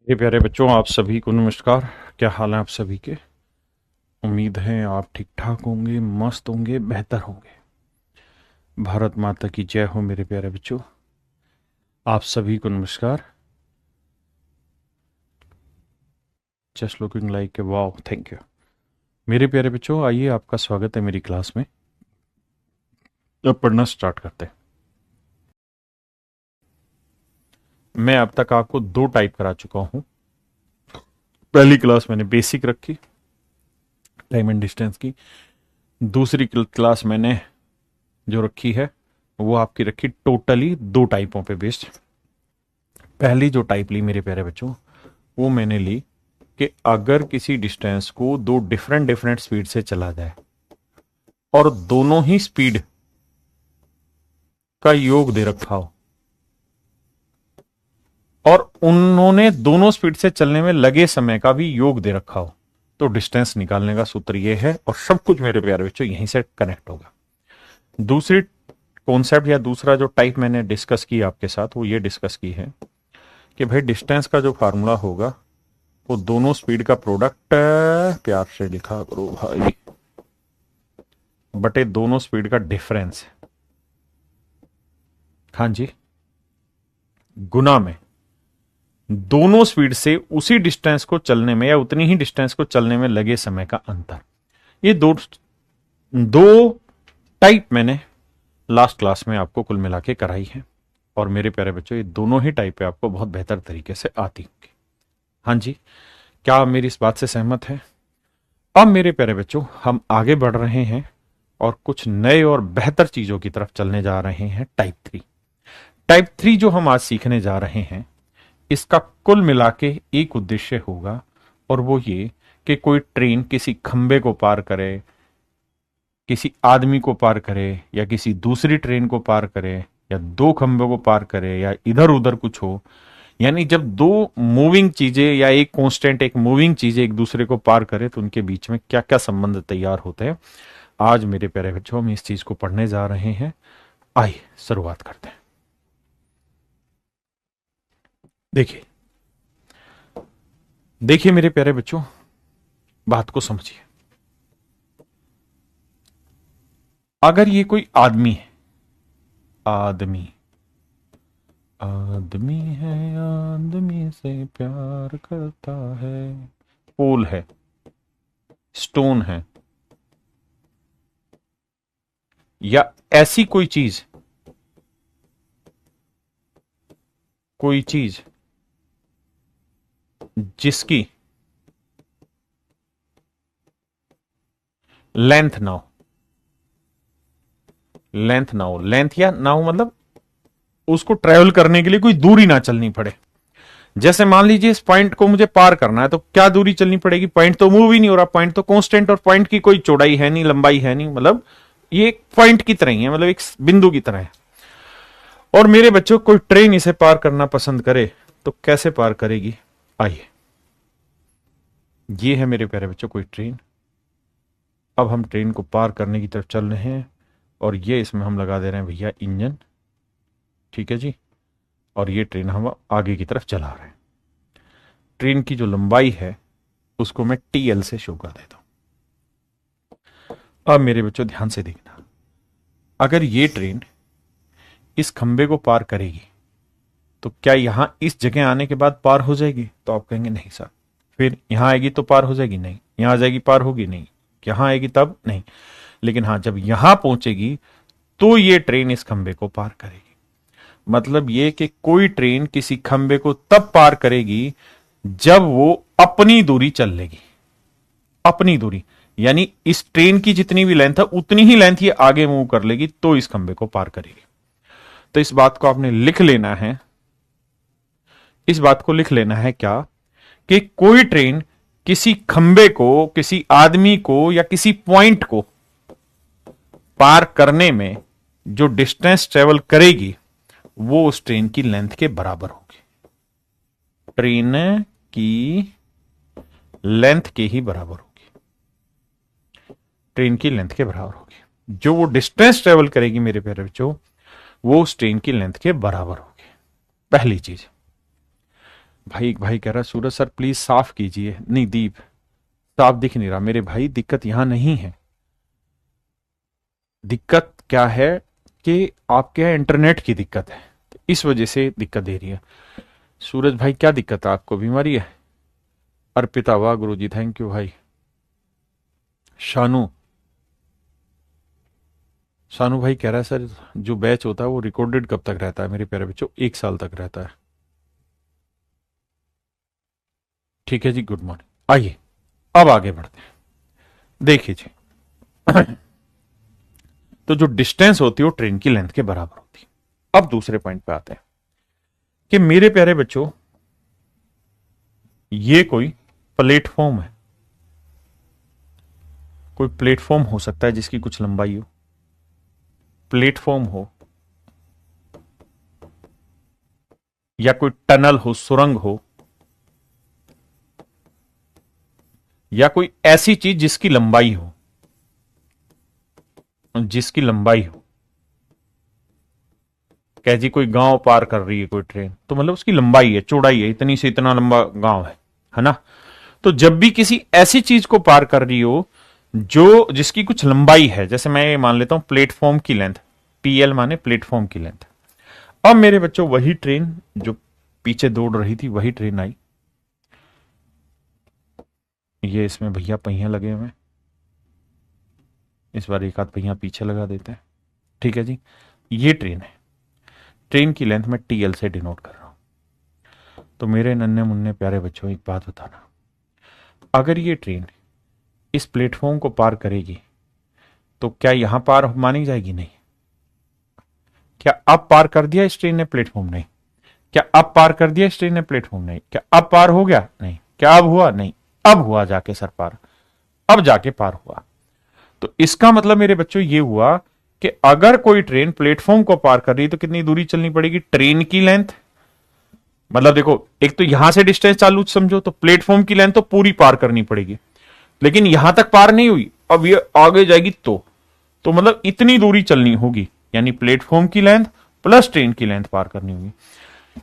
ये प्यारे बच्चों, आप सभी को नमस्कार। क्या हाल है आप सभी के? उम्मीद है आप ठीक ठाक होंगे, मस्त होंगे, बेहतर होंगे। भारत माता की जय हो मेरे प्यारे बच्चों। आप सभी को नमस्कार। Just looking like a wow, thank you. मेरे प्यारे बच्चों, आइए, आपका स्वागत है मेरी क्लास में। अब पढ़ना स्टार्ट करते हैं। मैं अब तक आपको दो टाइप करा चुका हूं। पहली क्लास मैंने बेसिक रखी, टाइम एंड डिस्टेंस की। दूसरी क्लास मैंने जो रखी है वो आपकी रखी टोटली दो टाइपों पे बेस्ड। पहली जो टाइप ली मेरे प्यारे बच्चों, वो मैंने ली कि अगर किसी डिस्टेंस को दो डिफरेंट डिफरेंट स्पीड से चला जाए और दोनों ही स्पीड का योग दे रखा हो और उन्होंने दोनों स्पीड से चलने में लगे समय का भी योग दे रखा हो, तो डिस्टेंस निकालने का सूत्र ये है और सब कुछ मेरे प्यारे बच्चों यहीं से कनेक्ट होगा। दूसरी कॉन्सेप्ट या दूसरा जो टाइप मैंने डिस्कस की आपके साथ, वो ये डिस्कस की है कि भाई डिस्टेंस का जो फार्मूला होगा वो दोनों स्पीड का प्रोडक्ट, प्यार से लिखा करो भाई, बटे दोनों स्पीड का डिफरेंस। हाँ जी, गुना में दोनों स्पीड से उसी डिस्टेंस को चलने में या उतनी ही डिस्टेंस को चलने में लगे समय का अंतर। ये दो दो टाइप मैंने लास्ट क्लास में आपको कुल मिला के कराई है और मेरे प्यारे बच्चों, ये दोनों ही टाइप पे आपको बहुत बेहतर तरीके से आती होंगी। हाँ जी, क्या आप मेरी इस बात से सहमत हैं? अब मेरे प्यारे बच्चों, हम आगे बढ़ रहे हैं और कुछ नए और बेहतर चीजों की तरफ चलने जा रहे हैं। टाइप थ्री जो हम आज सीखने जा रहे हैं, इसका कुल मिला के एक उद्देश्य होगा और वो ये कि कोई ट्रेन किसी खंबे को पार करे, किसी आदमी को पार करे, या किसी दूसरी ट्रेन को पार करे, या दो खंबे को पार करे, या इधर उधर कुछ हो। यानी जब दो मूविंग चीजें या एक कांस्टेंट एक मूविंग चीजें एक दूसरे को पार करे तो उनके बीच में क्या क्या संबंध तैयार होते हैं, आज मेरे प्यारे बच्चों हम इस चीज को पढ़ने जा रहे हैं। आइए शुरुआत करते हैं। देखिए देखिए मेरे प्यारे बच्चों, बात को समझिए। अगर ये कोई आदमी है, आदमी आदमी है, आदमी से प्यार करता है, पोल है, स्टोन है, या ऐसी कोई चीज जिसकी लेंथ ना हो, लेंथ या ना हो मतलब उसको ट्रेवल करने के लिए कोई दूरी ना चलनी पड़े। जैसे मान लीजिए इस पॉइंट को मुझे पार करना है तो क्या दूरी चलनी पड़ेगी? पॉइंट तो मूव ही नहीं हो रहा, पॉइंट तो कांस्टेंट, और पॉइंट की कोई चौड़ाई है नहीं, लंबाई है नहीं, मतलब ये एक पॉइंट की तरह ही है, मतलब एक बिंदु की तरह है। और मेरे बच्चों, कोई ट्रेन इसे पार करना पसंद करे तो कैसे पार करेगी? आइए, ये है मेरे प्यारे बच्चों कोई ट्रेन। अब हम ट्रेन को पार करने की तरफ चल रहे हैं और ये इसमें हम लगा दे रहे हैं भैया इंजन, ठीक है जी। और ये ट्रेन हम आगे की तरफ चला रहे हैं। ट्रेन की जो लंबाई है उसको मैं टीएल से शो कर देता हूं। अब मेरे बच्चों ध्यान से देखना, अगर ये ट्रेन इस खंबे को पार करेगी तो क्या यहां इस जगह आने के बाद पार हो जाएगी? तो आप कहेंगे नहीं सर। फिर यहां आएगी तो पार हो जाएगी? नहीं। यहां आ जाएगी, पार होगी? नहीं। यहां आएगी तब? नहीं। लेकिन हां, जब यहां पहुंचेगी तो ये ट्रेन इस खंबे को पार करेगी। मतलब ये कि कोई ट्रेन किसी खंबे को तब पार करेगी जब वो अपनी दूरी चल लेगी। अपनी दूरी यानी इस ट्रेन की जितनी भी लेंथ है उतनी ही लेंथ ये आगे मूव कर लेगी तो इस खंबे को पार करेगी। तो इस बात को आपने लिख लेना है। इस बात को लिख लेना है क्या, कि कोई ट्रेन किसी खंबे को, किसी आदमी को, या किसी पॉइंट को पार करने में जो डिस्टेंस ट्रेवल करेगी वो उस ट्रेन की लेंथ के बराबर होगी। ट्रेन की लेंथ के ही बराबर होगी। ट्रेन की लेंथ के बराबर होगी। जो वो डिस्टेंस ट्रेवल करेगी मेरे प्यारे बच्चों, वो उस ट्रेन की लेंथ के बराबर होगी। पहली चीज। भाई एक भाई कह रहा है सूरज सर प्लीज साफ कीजिए। नहीं दीप, साफ दिख नहीं रहा मेरे भाई, दिक्कत यहां नहीं है। दिक्कत क्या है कि आपके यहाँ इंटरनेट की दिक्कत है, तो इस वजह से दिक्कत दे रही है। सूरज भाई क्या दिक्कत है आपको, बीमारी है? अर्पिता वाह गुरुजी थैंक यू भाई। शानू, शानू भाई कह रहा है सर जो बैच होता है वो रिकॉर्डेड कब तक रहता है? मेरे प्यारे बच्चों 1 साल तक रहता है। ठीक है जी, गुड मॉर्निंग। आइए अब आगे बढ़ते हैं। देखिए जी, तो जो डिस्टेंस होती है वो ट्रेन की लेंथ के बराबर होती है। अब दूसरे पॉइंट पे आते हैं कि मेरे प्यारे बच्चों ये कोई प्लेटफॉर्म है, कोई प्लेटफॉर्म हो सकता है जिसकी कुछ लंबाई हो, प्लेटफॉर्म हो या कोई टनल हो, सुरंग हो, या कोई ऐसी चीज जिसकी लंबाई हो, जिसकी लंबाई हो। कह जी कोई गांव पार कर रही है कोई ट्रेन, तो मतलब उसकी लंबाई है, चौड़ाई है, इतनी से इतना लंबा गांव है ना? तो जब भी किसी ऐसी चीज को पार कर रही हो जो जिसकी कुछ लंबाई है, जैसे मैं मान लेता हूं प्लेटफॉर्म की लेंथ, पीएल माने प्लेटफॉर्म की लेंथ। अब मेरे बच्चों वही ट्रेन जो पीछे दौड़ रही थी वही ट्रेन आई। ये इसमें भैया पहिया लगे हुए हैं, इस बार एक आध पहिया पीछे लगा देते हैं। ठीक है जी, ये ट्रेन है, ट्रेन की लेंथ में टीएल से डिनोट कर रहा हूं। तो मेरे नन्हे मुन्ने प्यारे बच्चों एक बात बताना, अगर ये ट्रेन इस प्लेटफॉर्म को पार करेगी तो क्या यहां पार मानी जाएगी? नहीं। क्या अब पार कर दिया इस ट्रेन ने प्लेटफॉर्म? नहीं। क्या अब पार कर दिया इस ट्रेन ने प्लेटफॉर्म? नहीं। क्या अब पार हो गया? नहीं। क्या अब हुआ? नहीं। अब हुआ जाके सर पार, अब जाके पार हुआ। तो इसका मतलब मेरे बच्चों ये हुआ कि अगर कोई ट्रेन प्लेटफॉर्म को पार कर रही है तो कितनी दूरी चलनी पड़ेगी? ट्रेन की लेंथ, मतलब देखो एक तो यहां से डिस्टेंस चालू समझो, तो प्लेटफॉर्म की लेंथ तो पूरी पार करनी पड़ेगी, लेकिन यहां तक पार नहीं हुई, अब ये आगे जाएगी तो मतलब इतनी दूरी चलनी होगी, यानी प्लेटफॉर्म की लेंथ प्लस ट्रेन की लेंथ पार करनी होगी।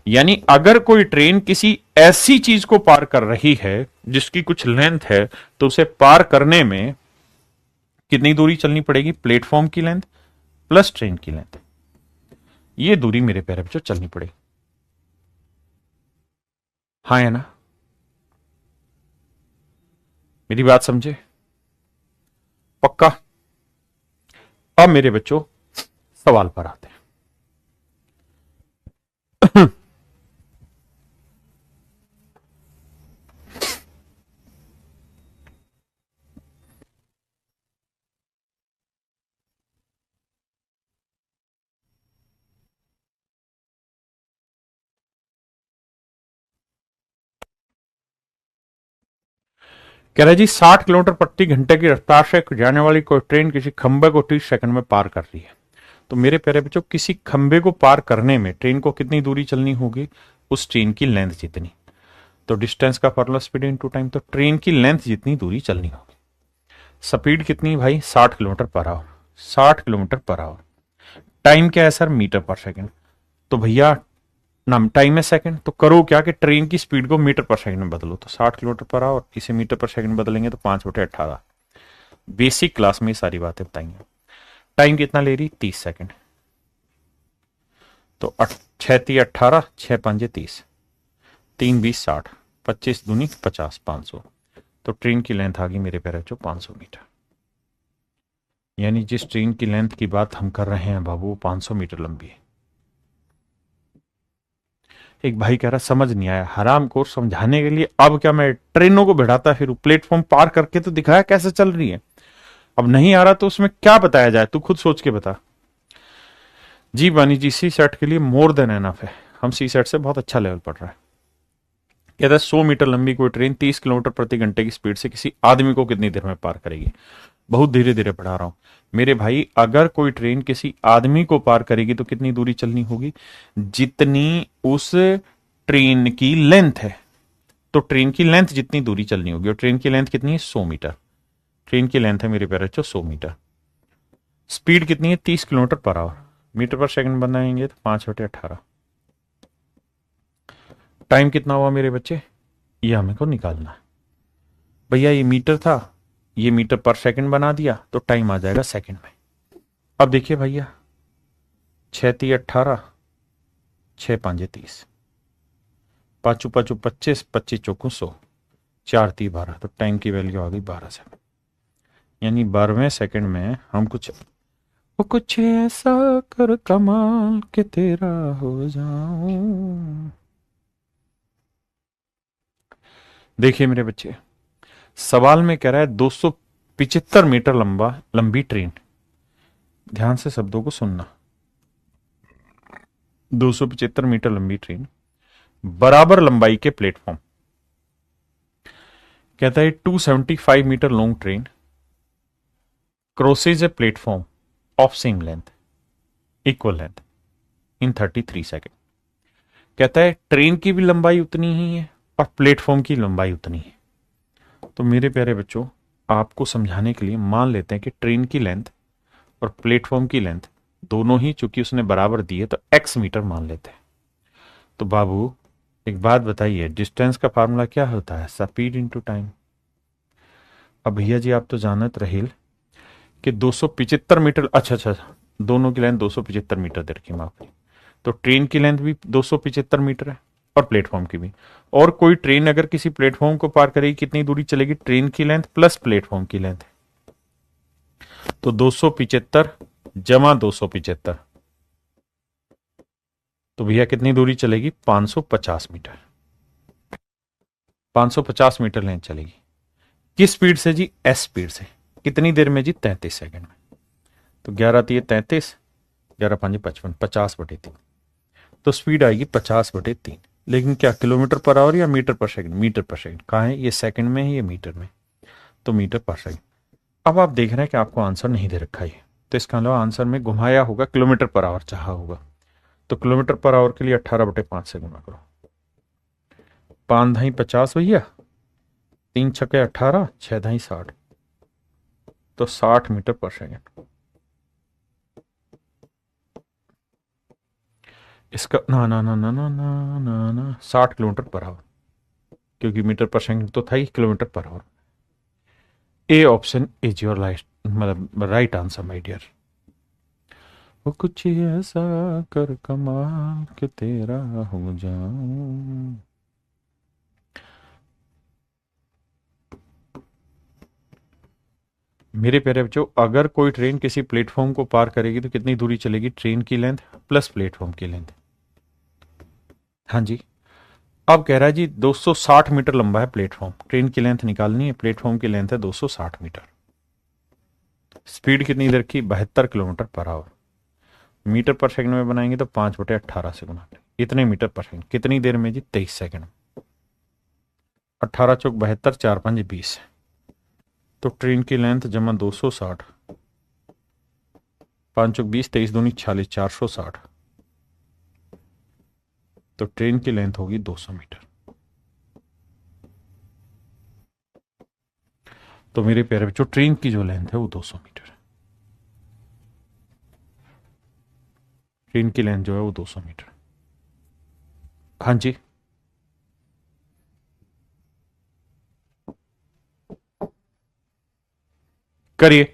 यानी अगर कोई ट्रेन किसी ऐसी चीज को पार कर रही है जिसकी कुछ लेंथ है, तो उसे पार करने में कितनी दूरी चलनी पड़ेगी? प्लेटफॉर्म की लेंथ प्लस ट्रेन की लेंथ, ये दूरी मेरे प्यारे बच्चों चलनी पड़ेगी। हाँ है ना? मेरी बात समझे? पक्का? अब मेरे बच्चों सवाल पर आते हैं। कह रहा है जी 60 किलोमीटर प्रति घंटे की रफ्तार से जाने वाली कोई ट्रेन किसी खंबे को 30 सेकंड में पार कर रही है। तो मेरे प्यारे बच्चों किसी खंबे को पार करने में ट्रेन को कितनी दूरी चलनी होगी? उस ट्रेन की लेंथ जितनी। तो डिस्टेंस का फॉर्मूला स्पीड इनटू टाइम, तो ट्रेन की लेंथ जितनी दूरी चलनी होगी। स्पीड कितनी भाई? 60 kilometre per our, 60 kilometre per our. Time क्या है सर? Metre per second. तो भैया नाम टाइम है सेकंड, तो करो क्या कि ट्रेन की स्पीड को मीटर पर सेकंड में बदलो, तो 60 किलोमीटर पर आवर इसे मीटर पर सेकंड में बदलेंगे तो 5/18। बेसिक क्लास में ये सारी बातें बताएंगे। टाइम कितना ले रही? 30 सेकंड। तो 6×3 = 18, 6×5 = 30, 3×20 = 60, 25×2 = 50, 500। तो ट्रेन की लेंथ आ गई मेरे प्यारे बच्चों 500 मीटर। यानी जिस ट्रेन की लेंथ की बात हम कर रहे हैं बाबू, 500 मीटर लंबी है। एक भाई कह रहा समझ नहीं आया, हराम को समझाने के लिए अब क्या मैं ट्रेनों को बढ़ाता फिर प्लेटफॉर्म पार करके तो दिखाया कैसे चल रही है, अब नहीं आ रहा तो उसमें क्या बताया जाए, तू खुद सोच के बता। जी बानी जी, सी सेट के लिए मोर देन एनफ है, हम सी सेट से बहुत अच्छा लेवल पढ़ रहा है। कहता है 100 मीटर लंबी कोई ट्रेन 30 किलोमीटर प्रति घंटे की स्पीड से किसी आदमी को कितनी देर में पार करेगी? बहुत धीरे धीरे पढ़ा रहा हूं मेरे भाई। अगर कोई ट्रेन किसी आदमी को पार करेगी तो कितनी दूरी चलनी होगी? जितनी उस ट्रेन की लेंथ है, तो ट्रेन की लेंथ जितनी दूरी चलनी होगी, और ट्रेन की लेंथ कितनी है? 100 मीटर। ट्रेन की लेंथ है मेरे प्यारे बच्चों 100 मीटर। स्पीड कितनी है? 30 kilometre per hour. Metre per second बनाएंगे तो 5/18। टाइम कितना हुआ मेरे बच्चे, ये हमें को निकालना है। भैया ये मीटर था, ये मीटर पर सेकंड बना दिया तो टाइम आ जाएगा सेकंड में। अब देखिए भैया, 6×3 = 18, 6×5 = 30, 5×5 = 25, 25×4 = 100, 4×3 = 12, तो टाइम की वैल्यू आ गई 12 सेकंड। यानी 12वें सेकंड में हम कुछ ऐसा कर कमाल के तेरा हो जाऊं। देखिए मेरे बच्चे, सवाल में कह रहा है 275 मीटर लंबी ट्रेन, ध्यान से शब्दों को सुनना, 275 मीटर लंबी ट्रेन, बराबर लंबाई के प्लेटफॉर्म, कहता है 275 metre long train crosses a platform of same length, equal length in 33 second. कहता है ट्रेन की भी लंबाई उतनी ही है और प्लेटफॉर्म की लंबाई उतनी है। तो मेरे प्यारे बच्चों, आपको समझाने के लिए मान लेते हैं कि ट्रेन की लेंथ और प्लेटफॉर्म की लेंथ दोनों ही चूंकि उसने बराबर दी है तो x मीटर मान लेते हैं। तो बाबू एक बात बताइए, डिस्टेंस का फार्मूला क्या होता है, स्पीड इनटू टाइम। अब भैया जी आप तो जानत रहेल कि 275 मीटर, अच्छा, दोनों की लेंथ 275 मीटर दे रखी, माफ करिए, तो ट्रेन की लेंथ भी 275 मीटर है और प्लेटफॉर्म की भी। और कोई ट्रेन अगर किसी प्लेटफॉर्म को पार करेगी कितनी दूरी चलेगी, ट्रेन की लेंथ प्लस प्लेटफॉर्म की लेंथ, तो 275 जमा 275, तो भैया कितनी दूरी चलेगी, 550 मीटर, 550 मीटर लेंथ चलेगी। किस स्पीड से जी, एस स्पीड से। कितनी देर में जी, 33 सेकंड में। तो 11×3 = 33, 11×5 = 55, 50/3, तो स्पीड आएगी 50/3। लेकिन क्या किलोमीटर पर आवर या metre per second, metre per second. कहाँ है ये, सेकंड में है ये मीटर में, तो मीटर पर सेकंड। अब आप देख रहे हैं कि आपको आंसर नहीं दे रखा है, तो इसका अलावा आंसर में घुमाया होगा, किलोमीटर पर आवर चाहा होगा, तो किलोमीटर पर आवर के लिए 18/5 से गुना करो, 5×2 = 50 भैया, 3×6 = 18, 6×2 = 60, तो 60 मीटर पर सेकंड। इसका ना ना ना ना ना ना ना ना 60 किलोमीटर पर आवर, क्योंकि मीटर पर सेकंड तो था ही, kilometre per hour. A option is your मतलब राइट आंसर माय डियर। वो कुछ ऐसा कर कमाल के तेरा हो जाऊं। मेरे प्यारे बच्चों, अगर कोई ट्रेन किसी प्लेटफॉर्म को पार करेगी तो कितनी दूरी चलेगी, ट्रेन की लेंथ प्लस प्लेटफॉर्म की लेंथ। हाँ जी, अब कह रहा है जी 260 मीटर लंबा है प्लेटफॉर्म, ट्रेन की लेंथ निकालनी है, प्लेटफॉर्म की लेंथ है 260 मीटर, स्पीड कितनी देर की, 72 kilometre per hour, metre per second में बनाएंगे तो 5/18 से गुना करें, इतने मीटर पर सेकंड, कितनी देर में जी, 23 सेकंड, 18×4 = 72, 4×5 = 20, तो ट्रेन की लेंथ जमा 260, 5×20 = 23×2 = 46, 460, तो ट्रेन की लेंथ होगी 200 मीटर। तो मेरे प्यारे बच्चों, ट्रेन की जो लेंथ है वो 200 मीटर है, ट्रेन की लेंथ जो है वो 200 मीटर। हाँ जी, करिए।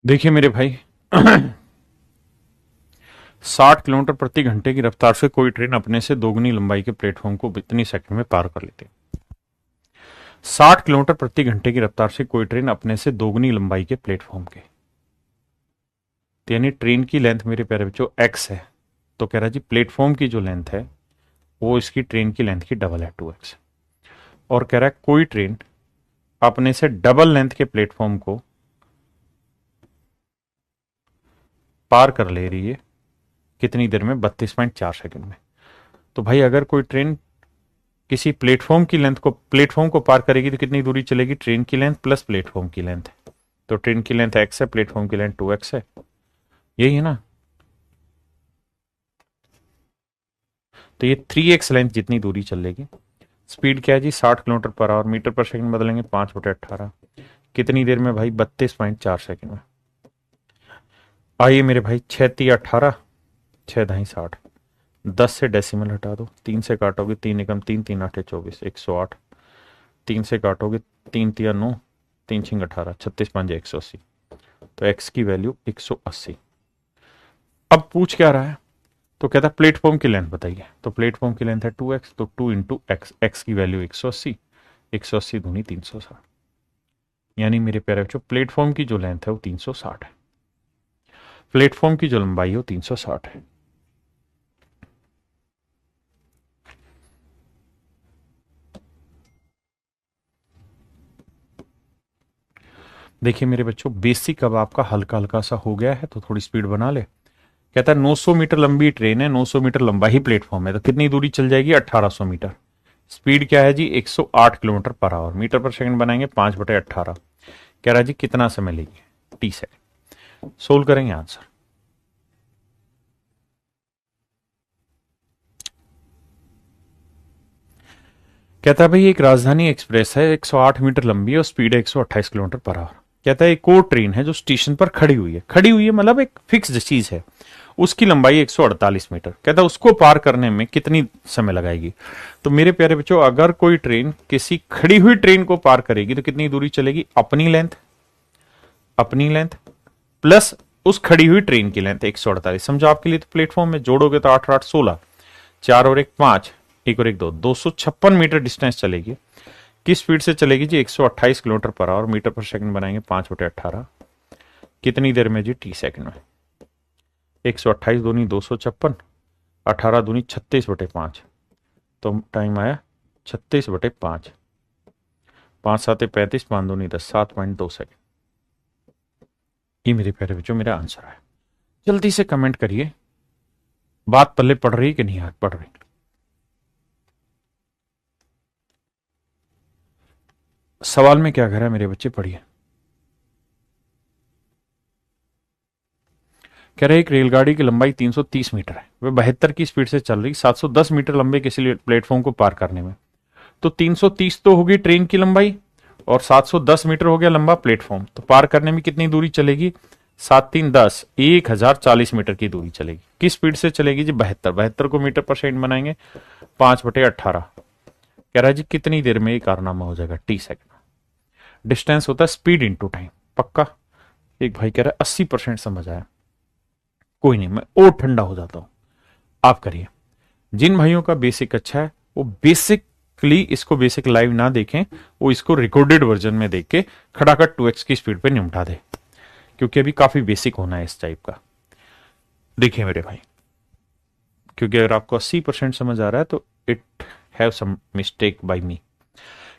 देखिए मेरे भाई, 60 किलोमीटर प्रति घंटे की रफ्तार से कोई ट्रेन अपने से दोगुनी लंबाई के प्लेटफॉर्म को इतनी सेकंड में पार कर लेती है। 60 किलोमीटर प्रति घंटे की रफ्तार से कोई ट्रेन अपने से दोगुनी लंबाई के प्लेटफॉर्म के, तो यानी ट्रेन की लेंथ मेरे प्यारे बच्चों एक्स है, तो कह रहा है जी प्लेटफॉर्म की जो लेंथ है वो इसकी ट्रेन की लेंथ की डबल है, 2x। और कह रहा है कोई ट्रेन अपने से डबल लेंथ के प्लेटफॉर्म को पार कर ले रही है कितनी देर में? 32.4 सेकंड में। तो भाई अगर कोई ट्रेन किसी प्लेटफॉर्म की लेंथ को, प्लेटफॉर्म को पार करेगी तो कितनी दूरी चलेगी? ट्रेन की लेंथ प्लस प्लेटफॉर्म की लेंथ है। तो ट्रेन की लेंथ x है, प्लेटफॉर्म की लेंथ 2x है, यही है ना। तो ये 3x लेंथ जितनी दूरी चलेगी। स्पीड क्या है जी? 60 kilometre per hour. Metre per second बदलेंगे 5/18। कितनी देर में भाई? 32.4 सेकंड में। आइए मेरे भाई, 6×3 = 18, 6×2 = 60। 10 से डेसिमल हटा दो, 3 से काटोगे 3 एकम 3, 3 8 24, 108। 3 से काटोगे 3 3 9, 3 6 18, 36 5 180। तो x की वैल्यू 180। अब पूछ क्या रहा है? तो कहता है प्लेटफॉर्म की लेंथ बताइए। तो प्लेटफॉर्म की लेंथ है 2x, तो 2 इंटू एक्स, एक्स की वैल्यू 180, 180 दूनी 360। यानी मेरे प्यारे बच्चों, प्लेटफॉर्म की जो लेंथ है वो 360 है, प्लेटफॉर्म की जो लंबाई है वो 360 है। देखिए मेरे बच्चों, बेसिक अब आपका हल्का हल्का सा हो गया है, तो थोड़ी स्पीड बना ले। कहता है 900 मीटर लंबी ट्रेन है, 900 मीटर लंबा ही प्लेटफॉर्म है, तो कितनी दूरी चल जाएगी? 1800 मीटर। स्पीड क्या है जी? 108 kilometre per hour. Metre per second बनाएंगे 5/18। कह रहा है जी कितना समय लेगी? T second. सोल्व करेंगे आंसर। कहता है भाई एक राजधानी एक्सप्रेस है, 108 मीटर लंबी है और स्पीड है 128 किलोमीटर पर आवर। कहता है एक और ट्रेन है जो स्टेशन पर खड़ी हुई है, खड़ी हुई है मतलब एक फिक्स्ड चीज है, उसकी लंबाई 148 मीटर। कहता है उसको पार करने में कितनी समय लगाएगी? तो मेरे प्यारे बच्चों, अगर कोई ट्रेन किसी खड़ी हुई ट्रेन को पार करेगी तो कितनी दूरी चलेगी? अपनी लेंथ, अपनी लेंथ प्लस उस खड़ी हुई ट्रेन की लेंथ 148। समझो आपके लिए, तो प्लेटफॉर्म में जोड़ोगे तो 8 8 16, 4 और 1 5, 1 और 1 2, 256 मीटर डिस्टेंस चलेगी। किस स्पीड से चलेगी जी? 128 kilometre per hour. Metre per second बनाएंगे 5/18। कितनी देर में जी? टी सेकंड में। 128 दूनी 256, 18 दूनी 36/5, तो टाइम आया 36/5। 5 7 35, 5 दूनी 10, 7.2 सेकंड। ये मेरे प्यारे बच्चों मेरा आंसर है। जल्दी से कमेंट करिए, बात पल्ले पड़ रही कि नहीं पड़ रही? सवाल में क्या कह रहा है मेरे बच्चे? पढ़िए। कह रहे एक रेलगाड़ी की लंबाई 330 मीटर है, वह 72 की स्पीड से चल रही, 710 मीटर लंबे किसी प्लेटफॉर्म को पार करने में। तो 330 तो होगी ट्रेन की लंबाई और 710 मीटर हो गया लंबा प्लेटफॉर्म, तो पार करने में कितनी दूरी चलेगी? 7 3 10, 1040 मीटर की दूरी चलेगी। किस स्पीड से चलेगी जी? 72। 72 को मीटर पर सेकंड बनाएंगे 5/18। कह रहा है जी कितनी देर में ये कारनामा हो जाएगा? T second. डिस्टेंस होता है स्पीड इंटू टाइम। पक्का? एक भाई कह रहा है 80% समझ आया। कोई नहीं, मैं और ठंडा हो जाता हूं, आप करिए। जिन भाइयों का बेसिक अच्छा है वो बेसिकली इसको बेसिक लाइव ना देखें, वो इसको रिकॉर्डेड वर्जन में देख के खड़ाखट 2x की स्पीड पे निपटा दे, क्योंकि अभी काफी बेसिक होना है इस टाइप का। देखिए मेरे भाई, क्योंकि अगर आपको 80% समझ आ रहा है तो it have some mistake by me.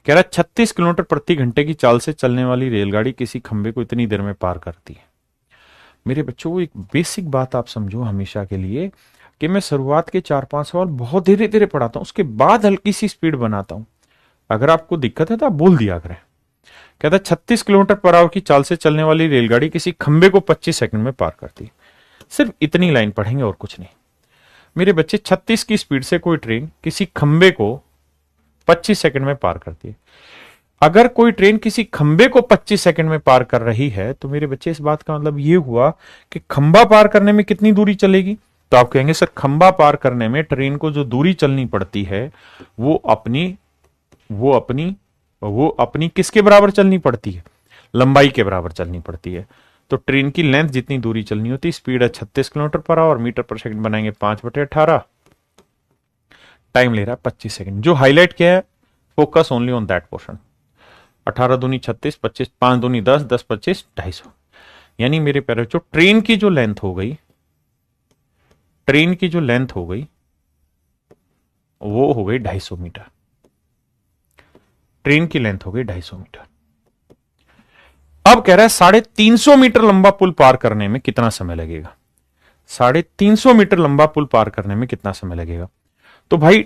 कह रहा है 36 किलोमीटर प्रति घंटे की चाल से चलने वाली रेलगाड़ी किसी खंबे को इतनी देर में पार करती है। मेरे बच्चों, एक बेसिक बात आप समझो हमेशा के लिए, कि मैं शुरुआत के 4-5 सवाल बहुत धीरे धीरे पढ़ाता हूं, उसके बाद हल्की सी स्पीड बनाता हूं। अगर आपको दिक्कत है तो आप बोल दिया करें। कहता है 36 किलोमीटर पर आवर की चाल से चलने वाली रेलगाड़ी किसी खंबे को 25 सेकंड में पार करती है। सिर्फ इतनी लाइन पढ़ेंगे और कुछ नहीं। मेरे बच्चे, 36 की स्पीड से कोई ट्रेन किसी खंबे को 25 सेकंड में पार करती है। अगर कोई ट्रेन किसी खंबे को 25 सेकंड में पार कर रही है, तो मेरे बच्चे इस बात का मतलब ये हुआ कि खंबा पार करने में कितनी दूरी चलेगी? तो आप कहेंगे सर, खंबा पार करने में ट्रेन को जो दूरी चलनी पड़ती है वो अपनी वो अपनी वो अपनी किसके बराबर चलनी पड़ती है? लंबाई के बराबर चलनी पड़ती है। तो ट्रेन की लेंथ जितनी दूरी चलनी होती है, स्पीड है 36 kilometre per hour. Metre per second बनाएंगे 5/18। टाइम ले रहा है 25 सेकंड। जो हाईलाइट किया है, focus only on that portion. 18 दूनी 36, 25 5 दूनी 10, 10 25 250। यानी मेरे प्यारे बच्चों, ट्रेन की जो लेंथ हो गई, ट्रेन की जो लेंथ हो गई वो हो गई 250 मीटर। ट्रेन की लेंथ हो गई 250 मीटर। अब कह रहा है 350 मीटर लंबा पुल पार करने में कितना समय लगेगा? 350 मीटर लंबा पुल पार करने में कितना समय लगेगा। तो भाई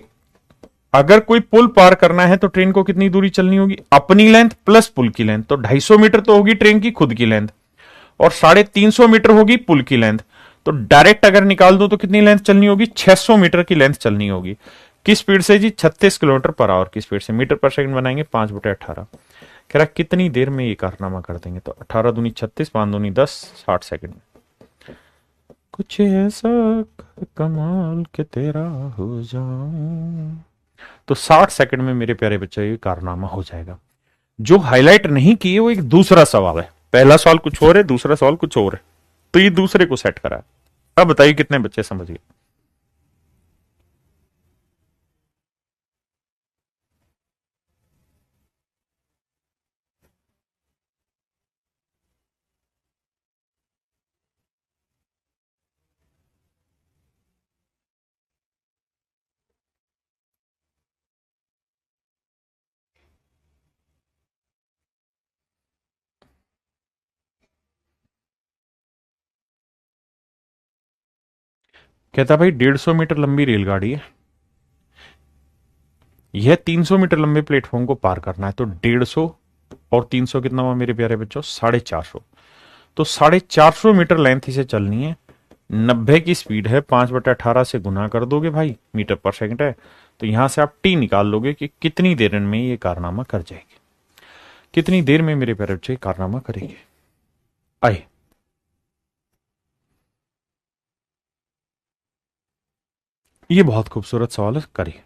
अगर कोई पुल पार करना है तो ट्रेन को कितनी दूरी चलनी होगी, अपनी लेंथ प्लस पुल की लेंथ, तो 250 मीटर तो होगी ट्रेन की खुद की लेंथ, और 350 मीटर होगी पुल की लेंथ। तो डायरेक्ट अगर निकाल दूं तो कितनी लेंथ चलनी होगी, 600 मीटर की लेंथ चलनी होगी। किस स्पीड से जी, 36 किलोमीटर पर आवर की स्पीड से। मीटर पर सेकंड बनाएंगे 5/18। कह रहा कितनी देर में ये कारनामा कर देंगे, तो 18 दूनी 36, 5 दूनी 10, 60 सेकंड में। कुछ ऐसा कमाल के तेरा हो जाऊं, तो 60 सेकंड में मेरे प्यारे बच्चे ये कारनामा हो जाएगा। जो हाईलाइट नहीं किए वो एक दूसरा सवाल है, पहला सवाल कुछ और है, दूसरा सवाल कुछ और है, तो ये दूसरे को सेट करा है। अब बताइए कितने बच्चे समझ गए। कहता भाई 150 मीटर लंबी रेलगाड़ी है, यह 300 मीटर लंबे प्लेटफॉर्म को पार करना है, तो 150 और 300 कितना हुआ मेरे प्यारे बच्चों, 450। तो 450 मीटर लेंथ इसे चलनी है, 90 की स्पीड है, 5/18 से गुना कर दोगे भाई, मीटर पर सेकंड है, तो यहां से आप टी निकाल लोगे कि कितनी देर में ये कारनामा कर जाएगी, कितनी देर में मेरे प्यारे बच्चे कारनामा करेंगे। आइए ये बहुत खूबसूरत सवाल है, करिए।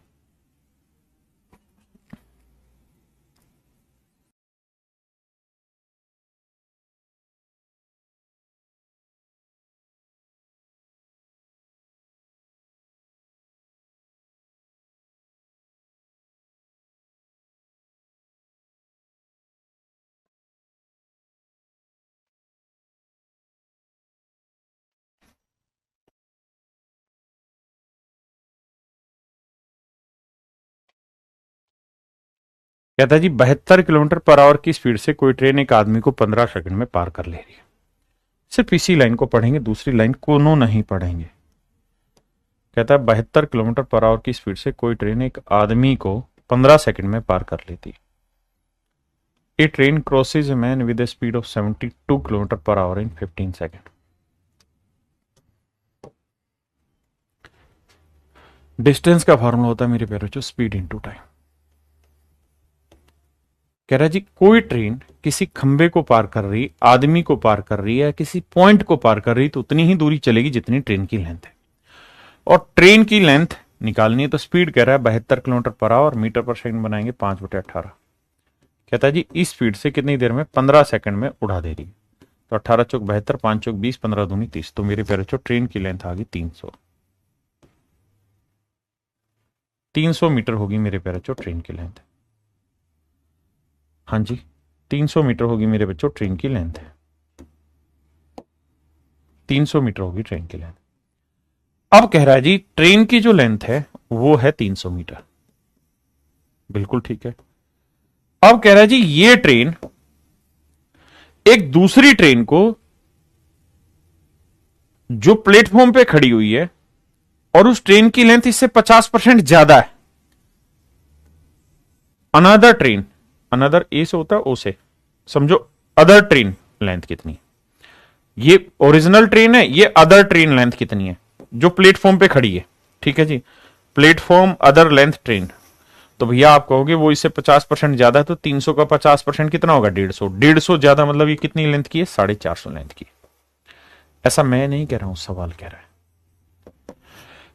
कहता है जी 72 किलोमीटर पर आवर की स्पीड से कोई ट्रेन एक आदमी को 15 सेकंड में पार कर ले रही है। सिर्फ इसी लाइन को पढ़ेंगे, दूसरी लाइन कोनो नहीं पढ़ेंगे। कहता है 72 किलोमीटर पर आवर की स्पीड से कोई ट्रेन एक आदमी को 15 सेकंड में पार कर लेती है। A train crosses a man with a speed of 72 kilometre per hour in 15 second. Distance का फॉर्मूला होता है मेरे प्यारे बच्चों, स्पीड इनटू टाइम। कह रहा है जी कोई ट्रेन किसी खंबे को पार कर रही, आदमी को पार कर रही है, किसी पॉइंट को पार कर रही, तो उतनी ही दूरी चलेगी जितनी ट्रेन की लेंथ है। और ट्रेन की लेंथ निकालनी है, तो स्पीड कह रहा है 72 kilometre per hour, metre per second बनाएंगे 5/18। कहता है जी इस स्पीड से कितनी देर में, 15 सेकंड में उड़ा दे रही है। तो 18 चौक 72, 5 चौक 20, 15 दूनी 30। तो मेरे प्यारे बच्चों ट्रेन की लेंथ आ गई 300 मीटर होगी मेरे प्यारे बच्चों ट्रेन की लेंथ। हाँ जी 300 मीटर होगी मेरे बच्चों ट्रेन की लेंथ है, 300 मीटर होगी ट्रेन की लेंथ। अब कह रहा है जी ट्रेन की जो लेंथ है वो है 300 मीटर, बिल्कुल ठीक है। अब कह रहा है जी ये ट्रेन एक दूसरी ट्रेन को जो प्लेटफॉर्म पे खड़ी हुई है और उस ट्रेन की लेंथ इससे 50% ज्यादा है, अनदर ट्रेन, अनदर ए से होता है ओ से, समझो अदर ट्रेन लेंथ कितनी है, ये ओरिजिनल ट्रेन है, ये अदर ट्रेन लेंथ कितनी है जो प्लेटफॉर्म पे खड़ी है, ठीक है जी, प्लेटफॉर्म अदर लेंथ ट्रेन। तो भैया आप कहोगे वो इससे 50% ज्यादा है, तो 300 का 50% कितना होगा, 150, 150 ज्यादा मतलब ये कितनी लेंथ की है, 450 लेंथ की। ऐसा मैं नहीं कह रहा हूं, सवाल कह रहा है,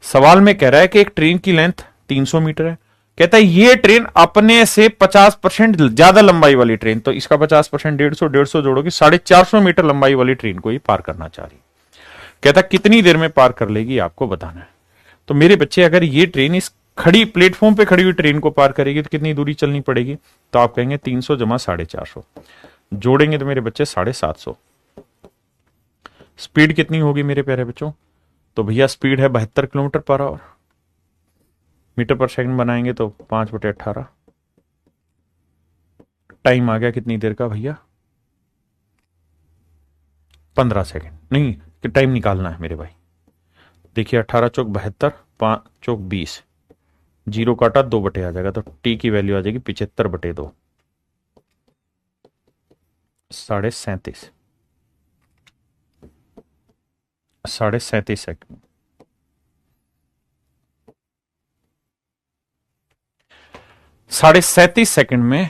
सवाल में कह रहा है कि एक ट्रेन की लेंथ 300 मीटर है, कहता है ये ट्रेन अपने से 50% ज्यादा लंबाई वाली ट्रेन, तो इसका 50% 150, 150 जोड़ोगे 450 मीटर लंबाई वाली ट्रेन को ये पार करना चाह रही। कहता कितनी देर में पार कर लेगी आपको बताना है। तो मेरे बच्चे अगर ये ट्रेन इस खड़ी प्लेटफॉर्म पे खड़ी हुई ट्रेन को पार करेगी तो कितनी दूरी चलनी पड़ेगी, तो आप कहेंगे 300 जमा 450, जोड़ेंगे तो मेरे बच्चे 750। स्पीड कितनी होगी मेरे प्यारे बच्चों, तो भैया स्पीड है 72 kilometre per hour, metre per second बनाएंगे तो 5/18। टाइम आ गया कितनी देर का भैया, 15 सेकंड, नहीं कि टाइम निकालना है मेरे भाई, देखिए 18 चौक 72, 5 चौक 20, जीरो काटा 2 बटे आ जाएगा, तो टी की वैल्यू आ जाएगी 75/2, 37.5, 37.5 सेकंड। 37.5 सेकंड में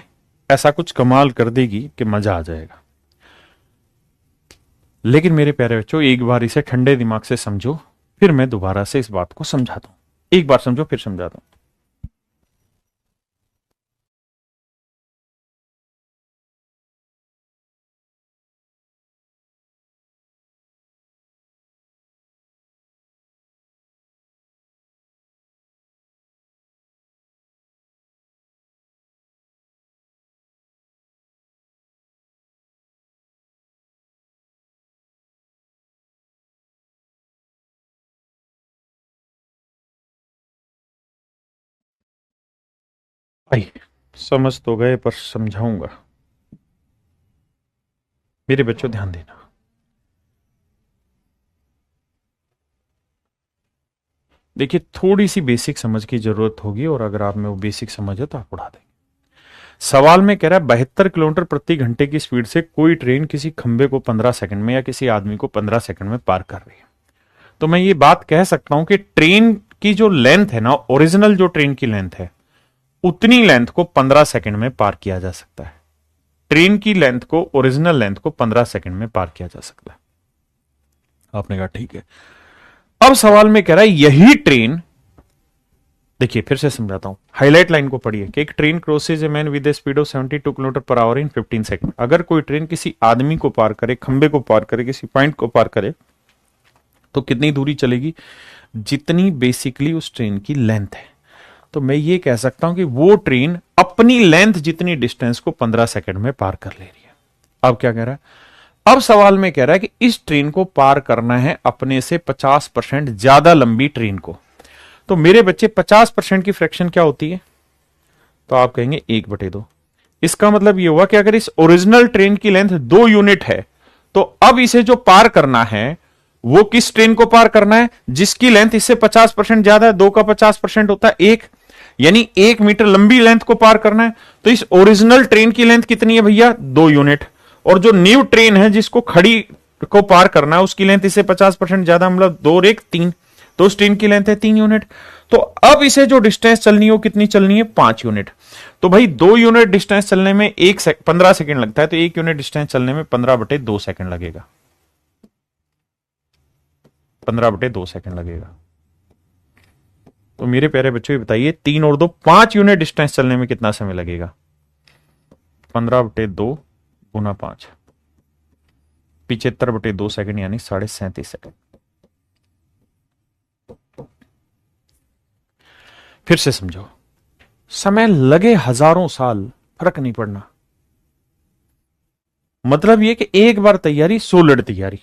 ऐसा कुछ कमाल कर देगी कि मजा आ जाएगा। लेकिन मेरे प्यारे बच्चों, एक बार इसे ठंडे दिमाग से समझो, फिर मैं दोबारा से इस बात को समझाता हूं। एक बार समझो फिर समझाता हूं। भाई समझ तो गए, पर समझाऊंगा। मेरे बच्चों ध्यान देना। देखिए थोड़ी सी बेसिक समझ की जरूरत होगी, और अगर आप में वो बेसिक समझ है तो आप उड़ा देंगे। सवाल में कह रहा है 72 किलोमीटर प्रति घंटे की स्पीड से कोई ट्रेन किसी खंबे को 15 सेकंड में या किसी आदमी को 15 सेकंड में पार कर रही है। तो मैं ये बात कह सकता हूं कि ट्रेन की जो लेंथ है ना, ओरिजिनल जो ट्रेन की लेंथ है, उतनी लेंथ को 15 सेकंड में पार किया जा सकता है। ट्रेन की लेंथ को, ओरिजिनल लेंथ को 15 सेकंड में पार किया जा सकता है। आपने कहा ठीक है। अब सवाल में कह रहा है यही ट्रेन, देखिए फिर से समझाता हूं, हाईलाइट लाइन को पढ़िए कि एक train crosses a man with a speed of 72 kilometre per hour in 15 second. अगर कोई ट्रेन किसी आदमी को पार करे, खंबे को पार करे, किसी पॉइंट को पार करे, तो कितनी दूरी चलेगी? जितनी बेसिकली उस ट्रेन की लेंथ है। तो मैं ये कह सकता हूं कि वो ट्रेन अपनी लेंथ जितनी डिस्टेंस को 15 सेकंड में पार कर ले रही है। अब क्या कह रहा है? अब सवाल में कह रहा है कि इस ट्रेन को पार करना है अपने से 50% ज्यादा लंबी ट्रेन को। तो मेरे बच्चे 50% की फ्रैक्शन क्या होती है? तो आप कहेंगे 1/2। इसका मतलब यह हुआ कि अगर इस ओरिजिनल ट्रेन की लेंथ 2 यूनिट है, तो अब इसे जो पार करना है वो किस ट्रेन को पार करना है? जिसकी लेंथ इससे 50% ज्यादा है। 2 का 50% होता है 1, यानी 1 मीटर लंबी लेंथ को पार करना है। तो इस ओरिजिनल ट्रेन की लेंथ कितनी है भैया? 2 यूनिट। और जो न्यू ट्रेन है जिसको खड़ी को पार करना है, उसकी लेंथ इससे 50% ज्यादा, मतलब 2 और 1 3, तो उस ट्रेन की लेंथ है 3 यूनिट। तो अब इसे जो डिस्टेंस चलनी है वो कितनी चलनी है? 5 यूनिट। तो भाई 2 यूनिट डिस्टेंस चलने में 15 सेकंड लगता है, तो 1 यूनिट डिस्टेंस चलने में 15/2 सेकंड लगेगा। 15/2 सेकंड लगेगा। तो मेरे प्यारे बच्चों ये बताइए, 3 और 2 5 यूनिट डिस्टेंस चलने में कितना समय लगेगा? 15/2 गुना 5, 75/2 सेकंड, यानी 37.5 सेकंड। फिर से समझो, समय लगे हजारों साल, फर्क नहीं पड़ना। मतलब ये कि एक बार तैयारी, सोलिड तैयारी।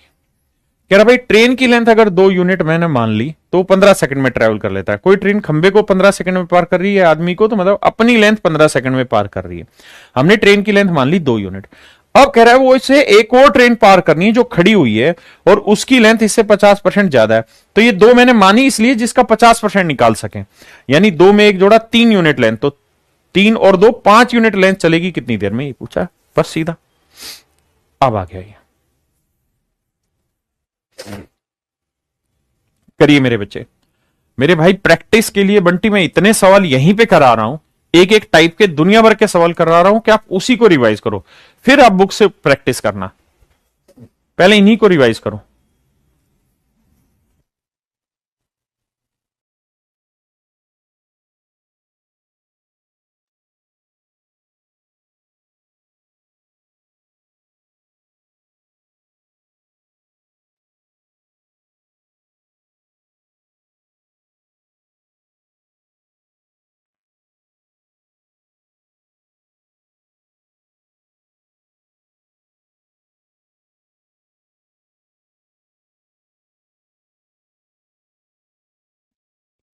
कह रहा भाई ट्रेन की लेंथ अगर 2 यूनिट मैंने मान ली तो 15 सेकंड में ट्रेवल कर लेता है। कोई ट्रेन खंबे को 15 सेकंड में पार कर रही है, आदमी को तो मतलब अपनी लेंथ 15 सेकंड में पार कर रही है। हमने ट्रेन की लेंथ मान ली 2 यूनिट। अब कह रहा है वो इसे एक और ट्रेन पार करनी है जो खड़ी हुई है और उसकी लेंथ इससे 50% ज्यादा है। तो ये 2 मैंने मानी इसलिए जिसका 50% निकाल सके, यानी 2 में 1 जोड़ा 3 यूनिट लेंथ। तो 3 और 2 5 यूनिट लेंथ चलेगी कितनी देर में, ये पूछा, बस सीधा। अब आ गया ये, करिए मेरे बच्चे। मेरे भाई प्रैक्टिस के लिए बंटी मैं इतने सवाल यहीं पे करा रहा हूं, एक एक टाइप के दुनिया भर के सवाल करा रहा हूं कि आप उसी को रिवाइज करो, फिर आप बुक से प्रैक्टिस करना। पहले इन्हीं को रिवाइज करो।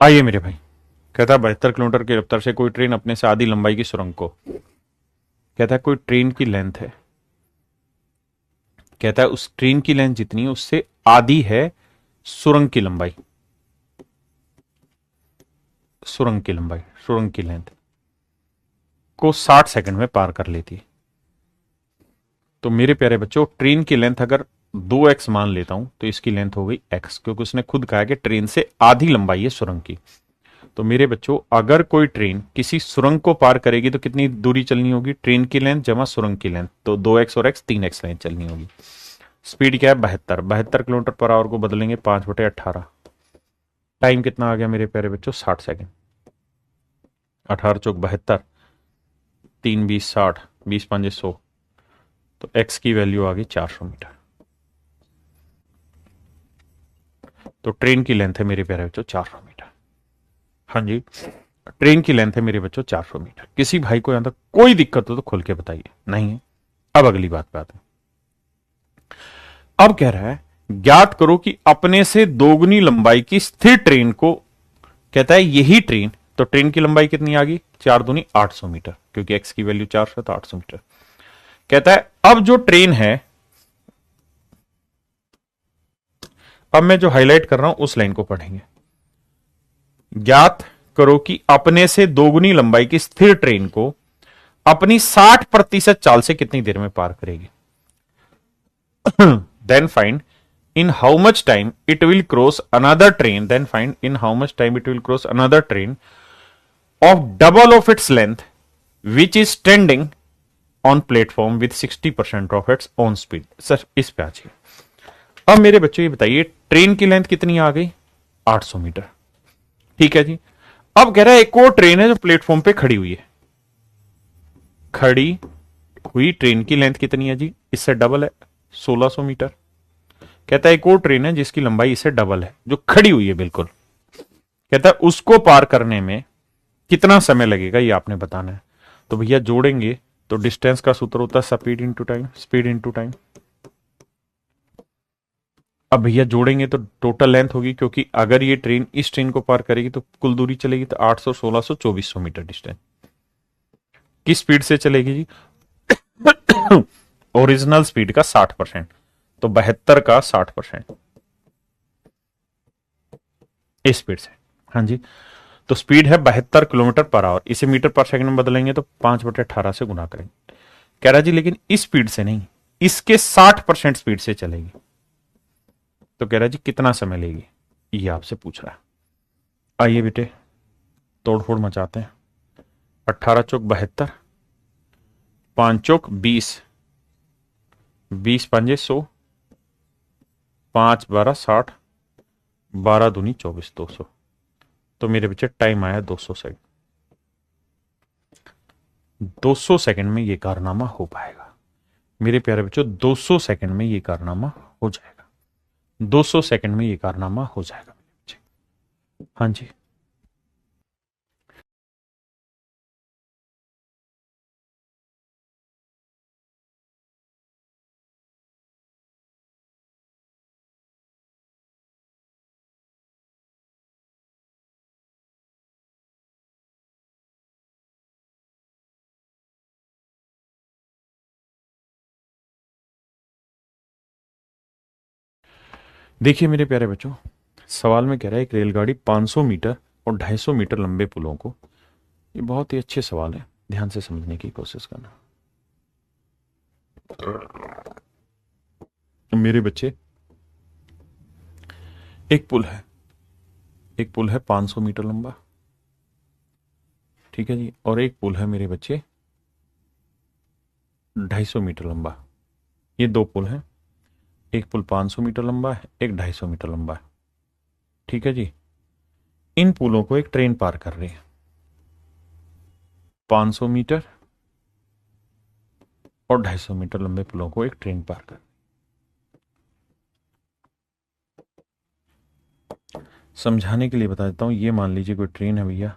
आइए मेरे भाई। कहता है 72 किलोमीटर की रफ्तार से कोई ट्रेन अपने से आधी लंबाई की सुरंग को, कहता है कोई ट्रेन की लेंथ है, कहता है उस ट्रेन की लेंथ जितनी है उससे आधी है सुरंग की लंबाई। सुरंग की लंबाई, सुरंग की लेंथ को 60 सेकंड में पार कर लेती है। तो मेरे प्यारे बच्चों, ट्रेन की लेंथ अगर 2x मान लेता हूं तो इसकी लेंथ हो गई x, क्योंकि उसने खुद कहा कि ट्रेन से आधी लंबाई है सुरंग की। तो मेरे बच्चों, अगर कोई ट्रेन किसी सुरंग को पार करेगी तो कितनी दूरी चलनी होगी? ट्रेन की लेंथ जमा सुरंग की लेंथ, तो 2x और x 3x लेंथ चलनी होगी। स्पीड क्या है? 72 किलोमीटर पर आवर को बदलेंगे 5/18। टाइम कितना आ गया मेरे प्यारे बच्चों? 60 सेकंड। 18 चौक 72, 3 20 60, 20 5 100, तो x की वैल्यू आ गई 400 मीटर। तो ट्रेन की लेंथ है मेरे प्यारे बच्चों 400 मीटर। हाँ जी, ट्रेन की लेंथ है मेरे बच्चों 400 मीटर। किसी भाई को यहां तक कोई दिक्कत हो तो खोल के बताइए। नहीं है? अब अगली बात पे आते हैं। अब कह रहा है ज्ञात करो कि अपने से दोगुनी लंबाई की स्थिर ट्रेन को, कहता है यही ट्रेन, तो ट्रेन की लंबाई कितनी आ गई? 4 दूनी 800 मीटर, क्योंकि एक्स की वैल्यू 400 है तो 800 मीटर। कहता है अब जो ट्रेन है, अब मैं जो हाईलाइट कर रहा हूं उस लाइन को पढ़ेंगे। ज्ञात करो कि अपने से दोगुनी लंबाई की स्थिर ट्रेन को अपनी 60% चाल से कितनी देर में पार करेगी। Then find in how much time it will cross another train, then find in how much time it will cross another train of double of its length which is standing on platform with 60% of its own speed। Sir इस पे आ जाइए। अब मेरे बच्चों ये बताइए, train की length कितनी आ गई? 800 मीटर। ठीक है जी। अब कह रहा है एक और ट्रेन है जो प्लेटफॉर्म पे खड़ी हुई है। खड़ी हुई ट्रेन की लेंथ कितनी है जी? इससे डबल है, 1600 मीटर। कहता है एक और ट्रेन है जिसकी लंबाई इससे डबल है, जो खड़ी हुई है बिल्कुल। कहता है उसको पार करने में कितना समय लगेगा ये आपने बताना है। तो भैया जोड़ेंगे तो डिस्टेंस का सूत्र होता है speed into time, speed into time. अब भैया जोड़ेंगे तो टोटल लेंथ होगी, क्योंकि अगर ये ट्रेन इस ट्रेन को पार करेगी तो कुल दूरी चलेगी तो 800 1600 2400 मीटर डिस्टेंस। किस स्पीड से चलेगी जी? ओरिजिनल स्पीड का 60%, तो 72 का 60% इस स्पीड से। हाँ जी, तो स्पीड है 72 किलोमीटर पर आवर। इसे मीटर पर सेकंड में बदलेंगे तो 5/18 से गुना करेंगे। कह रहा जी लेकिन इस स्पीड से नहीं, इसके 60% स्पीड से चलेगी। तो कह रहा जी कितना समय लेगी, ये आपसे पूछ रहा है। आइए बेटे तोड़फोड़ मचाते हैं। 18 चौक 72, 5 चौक 20, 20 पंजे 100, 5 12 60, 12 दूनी 24, 200। तो मेरे बच्चे टाइम आया 200 सेकंड। 200 सेकंड में ये कारनामा हो पाएगा मेरे प्यारे बच्चों, 200 सेकंड में ये कारनामा हो जाएगा। 200 सेकंड में ये कारनामा हो जाएगा मेरे बच्चे। हाँ जी, देखिए मेरे प्यारे बच्चों, सवाल में कह रहा है एक रेलगाड़ी 500 मीटर और 250 मीटर लंबे पुलों को, ये बहुत ही अच्छे सवाल है, ध्यान से समझने की कोशिश करना मेरे बच्चे। एक पुल है, एक पुल है 500 मीटर लंबा, ठीक है जी, और एक पुल है मेरे बच्चे 250 मीटर लंबा। ये दो पुल हैं, एक पुल 500 मीटर लंबा है, एक 250 मीटर लंबा है। ठीक है जी, इन पुलों को एक ट्रेन पार कर रही है। 500 मीटर और 250 मीटर लंबे पुलों को एक ट्रेन पार कर। समझाने के लिए बता देता हूं, ये मान लीजिए कोई ट्रेन है भैया,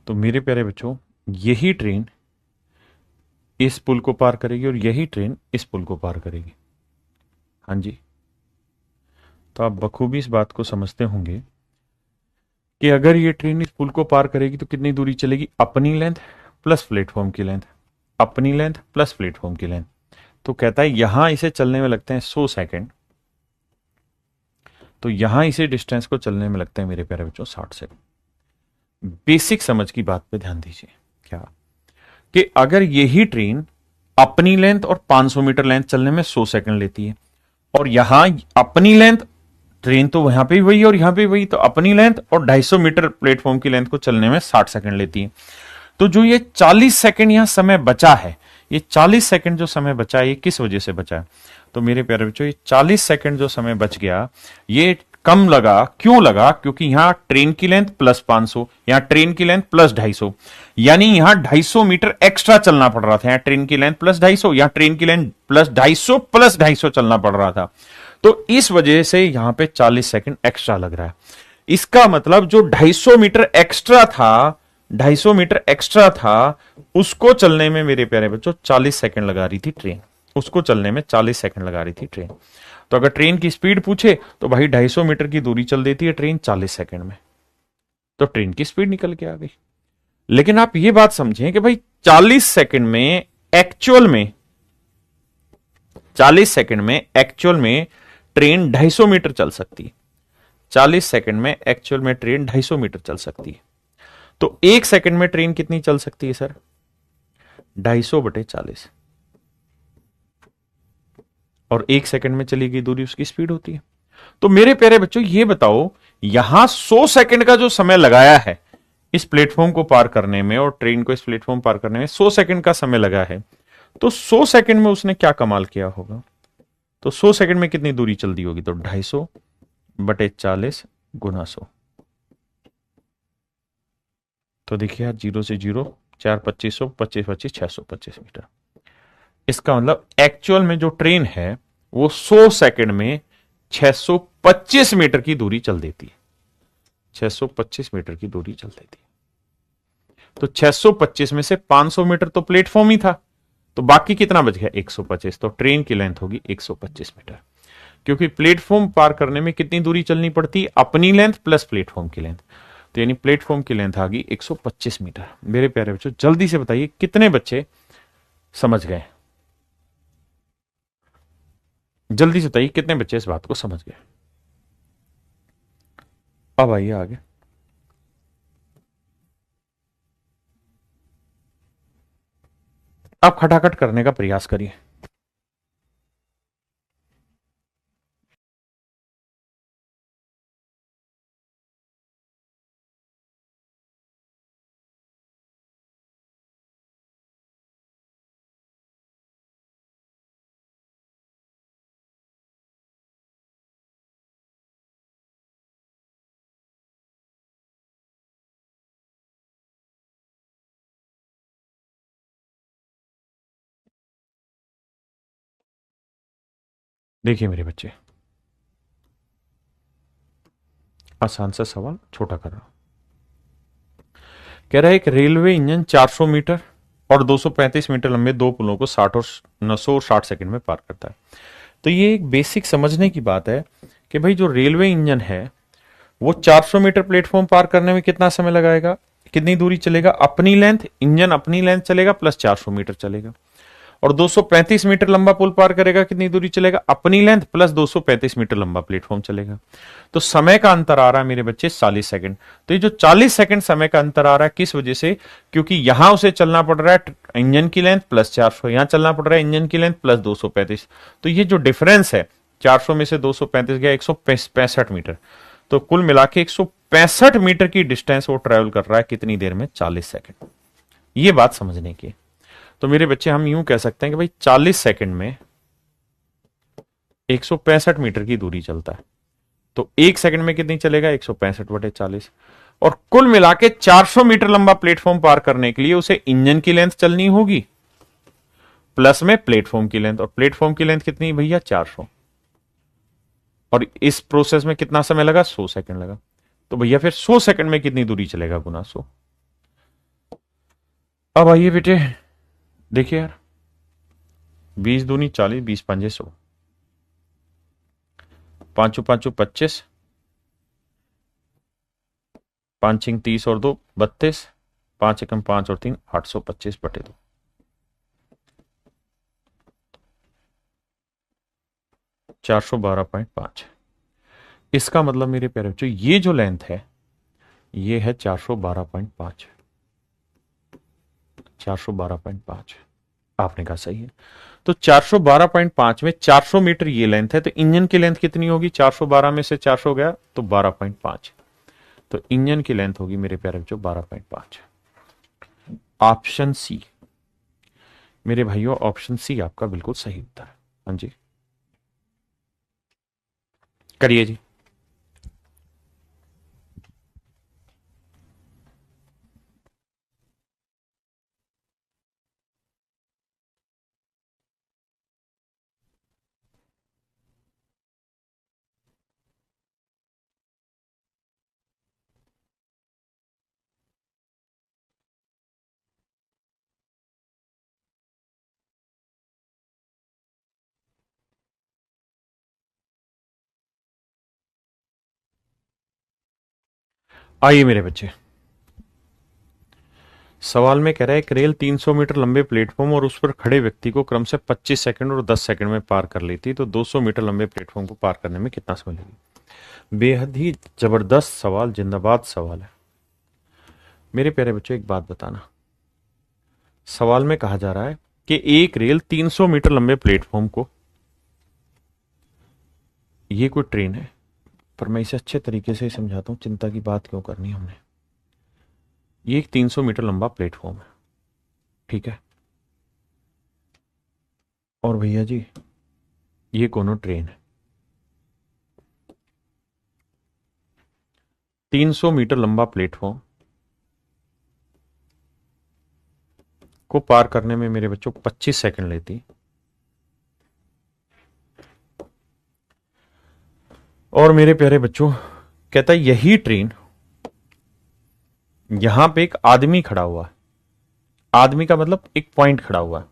तो मेरे प्यारे बच्चों यही ट्रेन इस पुल को पार करेगी और यही ट्रेन इस पुल को पार करेगी। हाँ जी, तो आप बखूबी इस बात को समझते होंगे कि अगर ये ट्रेन इस पुल को पार करेगी तो कितनी दूरी चलेगी? अपनी लेंथ प्लस प्लेटफॉर्म की लेंथ, अपनी लेंथ प्लस प्लेटफॉर्म की लेंथ। तो कहता है यहां इसे चलने में लगते हैं 100 सेकंड, तो यहां इसे डिस्टेंस को चलने में लगता है मेरे प्यारे बच्चों 60 सेकंड। बेसिक समझ की बात पे ध्यान दीजिए, क्या कि अगर यही ट्रेन अपनी लेंथ और 500 मीटर लेंथ चलने में 100 सेकंड लेती है, और यहां अपनी लेंथ ट्रेन तो वहां पे भी वही और यहां पे भी वही, तो अपनी लेंथ और 250 मीटर प्लेटफॉर्म की लेंथ को चलने में 60 सेकंड लेती है, तो जो ये 40 सेकंड यहां समय बचा है, ये 40 सेकंड जो समय बचा है, ये किस वजह से बचा है? तो मेरे प्यारे बच्चों, ये 40 सेकंड जो समय बच गया, ये कम लगा। क्यों लगा? क्योंकि यहां ट्रेन की लेंथ प्लस 500, यहां ट्रेन की लेंथ प्लस 250, यानी यहां 250 मीटर एक्स्ट्रा चलना पड़ रहा था। यहां ट्रेन की लेंथ प्लस 250, यहां ट्रेन की लेंथ प्लस 250 चलना पड़ रहा था। तो इस वजह से यहां पे 40 सेकंड एक्स्ट्रा लग रहा है। इसका मतलब जो 250 मीटर एक्स्ट्रा था, 250 मीटर एक्स्ट्रा था, उसको चलने में मेरे प्यारे बच्चों 40 सेकंड लगा रही थी ट्रेन, उसको चलने में 40 सेकंड लगा रही थी ट्रेन। तो अगर ट्रेन की स्पीड पूछे तो भाई 250 मीटर की दूरी चल देती है ट्रेन 40 सेकंड में, तो ट्रेन की स्पीड निकल के आ गई। लेकिन आप ये बात समझें कि भाई 40 सेकंड में एक्चुअल में 40 सेकंड में एक्चुअल में ट्रेन 250 मीटर चल सकती है। 40 सेकंड में एक्चुअल में ट्रेन 250 मीटर चल सकती है। तो एक सेकंड में ट्रेन कितनी चल सकती है सर? 250/40, और एक सेकंड में चली गई दूरी उसकी स्पीड होती है। तो मेरे प्यारे बच्चों, ये बताओ, यहां 100 सेकंड का जो समय लगाया है इस प्लेटफॉर्म को पार करने में, और ट्रेन को इस प्लेटफॉर्म पार करने में 100 सेकंड का समय लगा है, तो 100 सेकंड में उसने क्या कमाल किया होगा? तो 100 सेकंड में कितनी दूरी चल दी होगी? तो 250/40 गुना 100। तो देखिए यार, 0 से 0, 4 2500, 25 25 625 मीटर। इसका मतलब एक्चुअल में जो ट्रेन है वो 100 सेकंड में 625 मीटर की दूरी चल देती है। 625 मीटर की दूरी चल देती है। तो 625 में से 500 मीटर तो प्लेटफॉर्म ही था, तो बाकी कितना बच गया? 125। तो ट्रेन की लेंथ होगी 125 मीटर, क्योंकि प्लेटफॉर्म पार करने में कितनी दूरी चलनी पड़ती? अपनी लेंथ प्लस प्लेटफॉर्म की लेंथ। तो यानी प्लेटफॉर्म की लेंथ आ गई 125 मीटर। मेरे प्यारे बच्चों, जल्दी से बताइए कितने बच्चे समझ गए? जल्दी से बताइए कितने बच्चे इस बात को समझ गए? अब आइए आगे। अब खटाखट करने का प्रयास करिए। देखिए मेरे बच्चे, आसान सा सवाल छोटा कर रहा हूं। कह रहा है एक रेलवे इंजन 400 मीटर और 235 मीटर लंबे दो पुलों को 60 और 900 और 60 सेकंड में पार करता है। तो ये एक बेसिक समझने की बात है कि भाई जो रेलवे इंजन है वो 400 मीटर प्लेटफॉर्म पार करने में कितना समय लगाएगा, कितनी दूरी चलेगा? अपनी लेंथ, इंजन अपनी लेंथ चलेगा प्लस 400 मीटर चलेगा, और 235 मीटर लंबा पुल पार करेगा, कितनी दूरी चलेगा? अपनी लेंथ प्लस 235 मीटर लंबा प्लेटफॉर्म चलेगा। तो समय का अंतर आ रहा है मेरे बच्चे 40 सेकंड। तो ये जो 40 सेकंड समय का अंतर आ रहा है किस वजह से? क्योंकि यहां उसे चलना पड़ रहा है इंजन की लेंथ प्लस 400, यहां चलना पड़ रहा है इंजन की लेंथ प्लस 235। तो ये जो डिफरेंस है, 400 में से 235 गया 165 मीटर, तो कुल मिला के 165 मीटर की डिस्टेंस वो ट्रेवल कर रहा है कितनी देर में? 40 सेकंड। ये बात समझने की। तो मेरे बच्चे, हम यूं कह सकते हैं कि भाई 40 सेकंड में 165 मीटर की दूरी चलता है, तो एक सेकंड में कितनी चलेगा? 165/40। और कुल मिला के 400 मीटर लंबा प्लेटफॉर्म पार करने के लिए उसे इंजन की लेंथ चलनी होगी प्लस में प्लेटफॉर्म की लेंथ, और प्लेटफॉर्म की लेंथ कितनी भैया? 400। और इस प्रोसेस में कितना समय लगा? 100 सेकंड लगा। तो भैया फिर 100 सेकंड में कितनी दूरी चलेगा? गुना 100। अब आइए बेटे, देखिए यार, 20 दूनी 40, 20 पंजे 100, 5 5 25, 5 6 30 और 2 32, 5 एकम 5 और 3 825/2, 412.5। इसका मतलब मेरे प्यारे बच्चों ये जो लेंथ है ये है 412.5। 412.5 आपने कहा सही है। तो 412.5 में 400 मीटर ये लेंथ है, तो इंजन की लेंथ कितनी होगी? 412 में से 400 गया तो 12.5। तो इंजन की लेंथ होगी मेरे प्यारे बच्चों 12.5। ऑप्शन सी मेरे भाइयों, ऑप्शन सी आपका बिल्कुल सही उत्तर है। हाँ जी, करिए जी। आइए मेरे बच्चे, सवाल में कह रहा है एक रेल 300 मीटर लंबे प्लेटफॉर्म और उस पर खड़े व्यक्ति को क्रम से 25 सेकंड और 10 सेकंड में पार कर लेती, तो 200 मीटर लंबे प्लेटफॉर्म को पार करने में कितना समय लगेगा? बेहद ही जबरदस्त सवाल, जिंदाबाद सवाल है। मेरे प्यारे बच्चों एक बात बताना, सवाल में कहा जा रहा है कि एक रेल 300 मीटर लंबे प्लेटफॉर्म को, ये कोई ट्रेन है, पर मैं इसे अच्छे तरीके से समझाता हूं, चिंता की बात क्यों करनी हमने। ये एक 300 मीटर लंबा प्लेटफॉर्म है, ठीक है, और भैया जी ये कोनो ट्रेन है। 300 मीटर लंबा प्लेटफॉर्म को पार करने में मेरे बच्चों 25 सेकंड लेती, और मेरे प्यारे बच्चों कहता है यही ट्रेन, यहां पे एक आदमी खड़ा हुआ है, आदमी का मतलब एक पॉइंट खड़ा हुआ है,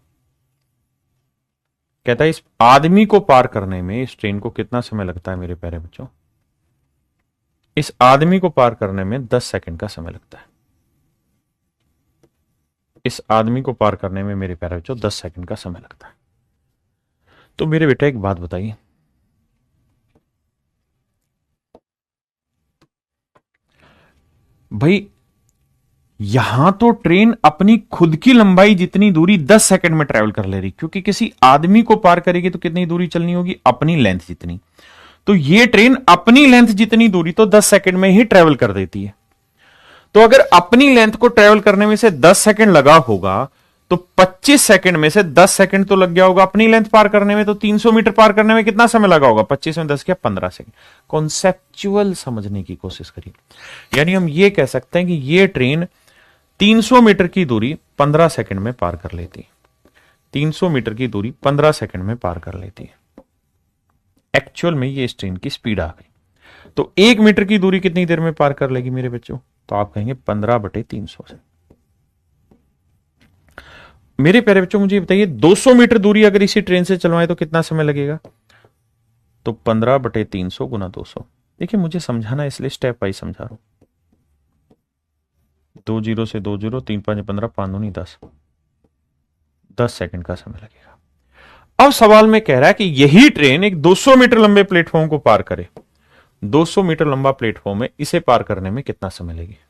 कहता है इस आदमी को पार करने में इस ट्रेन को कितना समय लगता है? मेरे प्यारे बच्चों इस आदमी को पार करने में 10 सेकंड का समय लगता है। इस आदमी को पार करने में मेरे प्यारे बच्चों 10 सेकंड का समय लगता है। तो मेरे बेटा एक बात बताइए, भाई यहां तो ट्रेन अपनी खुद की लंबाई जितनी दूरी 10 सेकंड में ट्रेवल कर ले रही, क्योंकि किसी आदमी को पार करेगी तो कितनी दूरी चलनी होगी? अपनी लेंथ जितनी। तो ये ट्रेन अपनी लेंथ जितनी दूरी तो 10 सेकंड में ही ट्रेवल कर देती है। तो अगर अपनी लेंथ को ट्रेवल करने में से 10 सेकंड लगा होगा, तो 25 सेकंड में से 10 सेकंड तो लग गया होगा अपनी लेंथ पार करने में, तो 300 मीटर पार करने में कितना समय लगा होगा? 25 में 10 क्या 15 सेकंड। कॉन्सेप्चुअल समझने की कोशिश करिए। यानी हम ये कह सकते हैं कि ये ट्रेन 300 मीटर की दूरी 15 सेकंड में पार कर लेती है। 300 मीटर की दूरी 15 सेकंड में पार कर लेती है। एक्चुअल में ये इस ट्रेन की स्पीड आ गई। तो 1 मीटर की दूरी कितनी देर में पार कर लेगी मेरे बच्चों? तो आप कहेंगे 15/300 से। मेरे प्यारे बच्चों मुझे बताइए 200 मीटर दूरी अगर इसी ट्रेन से चलवाए तो कितना समय लगेगा? तो 15/300 गुना 200। देखिए मुझे समझाना इसलिए स्टेप वाइज समझा रहा हूं। 2 जीरो से 2 जीरो, 3 5 15, 5 दूनी 10, 10 सेकंड का समय लगेगा। अब सवाल में कह रहा है कि यही ट्रेन एक 200 मीटर लंबे प्लेटफॉर्म को पार करे। 200 मीटर लंबा प्लेटफॉर्म है, इसे पार करने में कितना समय लगेगा?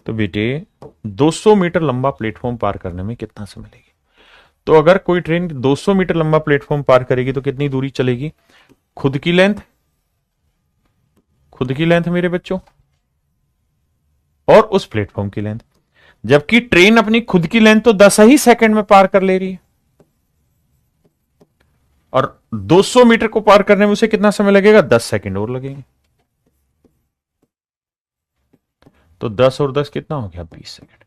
तो बेटे 200 मीटर लंबा प्लेटफॉर्म पार करने में कितना समय लगेगा? तो अगर कोई ट्रेन 200 मीटर लंबा प्लेटफॉर्म पार करेगी तो कितनी दूरी चलेगी? खुद की लेंथ, खुद की लेंथ मेरे बच्चों, और उस प्लेटफॉर्म की लेंथ। जबकि ट्रेन अपनी खुद की लेंथ तो 10 ही सेकंड में पार कर ले रही है, और 200 मीटर को पार करने में उसे कितना समय लगेगा? 10 सेकंड और लगेंगे। तो 10 और 10 कितना हो गया? 20 सेकंड।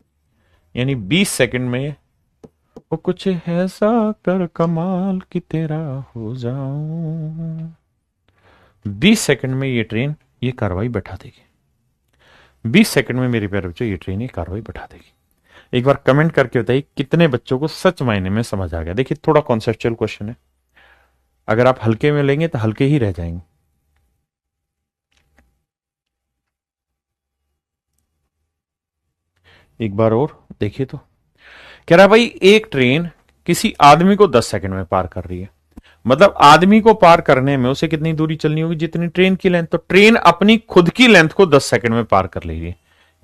यानी 20 सेकंड में वो कुछ ऐसा कर कमाल कि तेरा हो जाऊं, 20 सेकंड में ये ट्रेन ये कार्रवाई बैठा देगी। 20 सेकंड में मेरे प्यारे बच्चों ये ट्रेन ये कार्रवाई बैठा देगी। एक बार कमेंट करके बताइए कितने बच्चों को सच मायने में समझ आ गया। देखिए थोड़ा कॉन्सेप्चुअल क्वेश्चन है, अगर आप हल्के में लेंगे तो हल्के ही रह जाएंगे। एक बार और देखिए, तो कह रहा भाई एक ट्रेन किसी आदमी को 10 सेकंड में पार कर रही है, मतलब आदमी को पार करने में उसे कितनी दूरी चलनी होगी, जितनी ट्रेन की लेंथ। तो ट्रेन अपनी खुद की लेंथ को 10 सेकंड में पार कर ले रही है,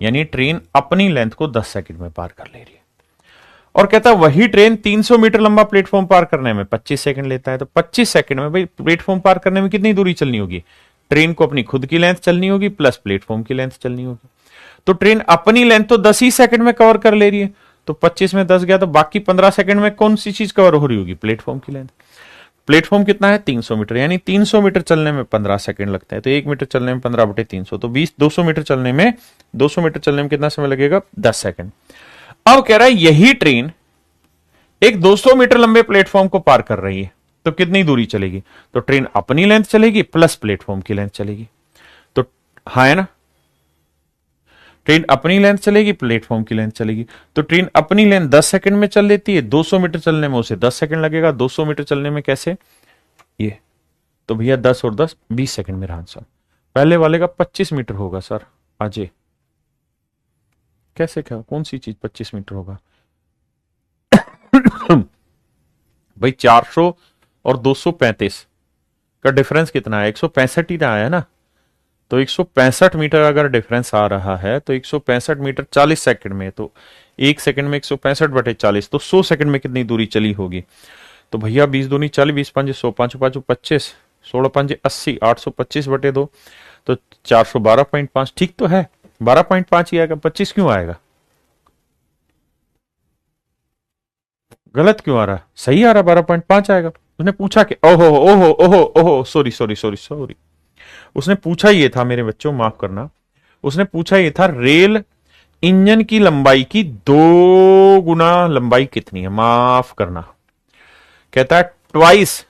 यानी ट्रेन अपनी लेंथ को 10 सेकंड में पार कर ले रही है। और कहता है वही ट्रेन 300 मीटर लंबा प्लेटफॉर्म पार करने में 25 सेकंड लेता है। तो 25 सेकंड में भाई प्लेटफॉर्म पार करने में कितनी दूरी चलनी होगी, ट्रेन को अपनी खुद की लेंथ चलनी होगी प्लस प्लेटफॉर्म की लेंथ चलनी होगी। तो ट्रेन अपनी लेंथ तो 10 ही सेकंड में कवर कर ले रही है, तो 25 में 10 गया, तो बाकी 15 सेकंड में कौन सी चीज कवर हो रही होगी, प्लेटफॉर्म की लेंथ। प्लेटफॉर्म कितना है 300 मीटर, यानी 300 मीटर चलने में 15 सेकंड लगता है, तो 1 मीटर चलने में 15/300, तो 20 200 मीटर चलने में 200 मीटर चलने में कितना समय लगेगा, 10 सेकंड। अब कह रहा है यही ट्रेन एक 200 मीटर लंबे प्लेटफॉर्म को पार कर रही है, तो कितनी दूरी चलेगी, तो ट्रेन अपनी लेंथ चलेगी प्लस प्लेटफॉर्म की लेंथ चलेगी। तो हाँ है ना, ट्रेन अपनी लेंथ चलेगी प्लेटफॉर्म की लेंथ चलेगी। तो ट्रेन अपनी लेंथ 10 सेकंड में चल लेती है, 200 मीटर चलने में उसे 10 सेकंड लगेगा, 200 मीटर चलने में कैसे, ये तो भैया 10 और 10 20 सेकंड मेरा आंसर। पहले वाले का 25 मीटर होगा सर, अजय कैसे, क्या कौन सी चीज 25 मीटर होगा भाई 400 और 235 का डिफरेंस कितना है, 165 ही आया है ना। तो 165 मीटर अगर डिफरेंस आ रहा है तो 165 मीटर 40 सेकंड में, तो 1 सेकंड में 165/40, तो 100 सेकंड में कितनी दूरी चली होगी। तो भैया 20 दूनी 40, 20 5 100, 5 5 25, 16 5 80, 825/2, तो 412.5 ठीक तो है, 12.5 ही आएगा, 25 क्यों आएगा, गलत क्यों आ रहा है, सही आ रहा है, 12.5 आएगा। उसने पूछा कि ओहो ओहो ओहो ओहो, सॉरी सॉरी सॉरी सॉरी, उसने पूछा ये था मेरे बच्चों, माफ करना, उसने पूछा ये था रेल इंजन की लंबाई की 2 गुना लंबाई कितनी है, माफ करना, कहता है twice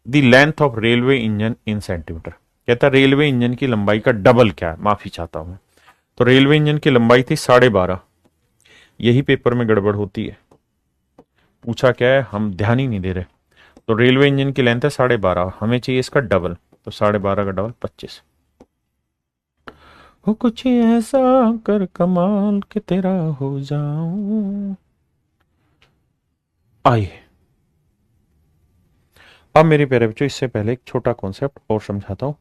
the length of railway engine in centimetre. कहता है रेलवे इंजन की लंबाई का डबल क्या है, माफी चाहता हूं मैं। तो रेलवे इंजन की लंबाई थी 12.5, यही पेपर में गड़बड़ होती है, पूछा क्या है हम ध्यान ही नहीं दे रहे। तो रेलवे इंजन की लेंथ है 12.5, हमें चाहिए इसका डबल, तो 12.5 का डबल 25। हो कुछ ऐसा कर कमाल के तेरा हो जाऊं। आइए अब मेरे प्यारे बच्चों, इससे पहले एक छोटा कॉन्सेप्ट और समझाता हूं।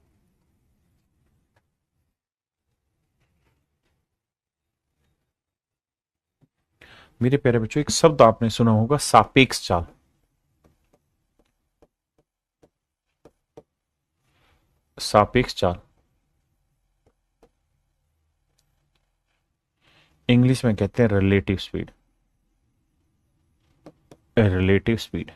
मेरे प्यारे बच्चों, एक शब्द आपने सुना होगा, सापेक्ष चाल। सापेक्ष चाल इंग्लिश में कहते हैं रिलेटिव स्पीड, रिलेटिव स्पीड।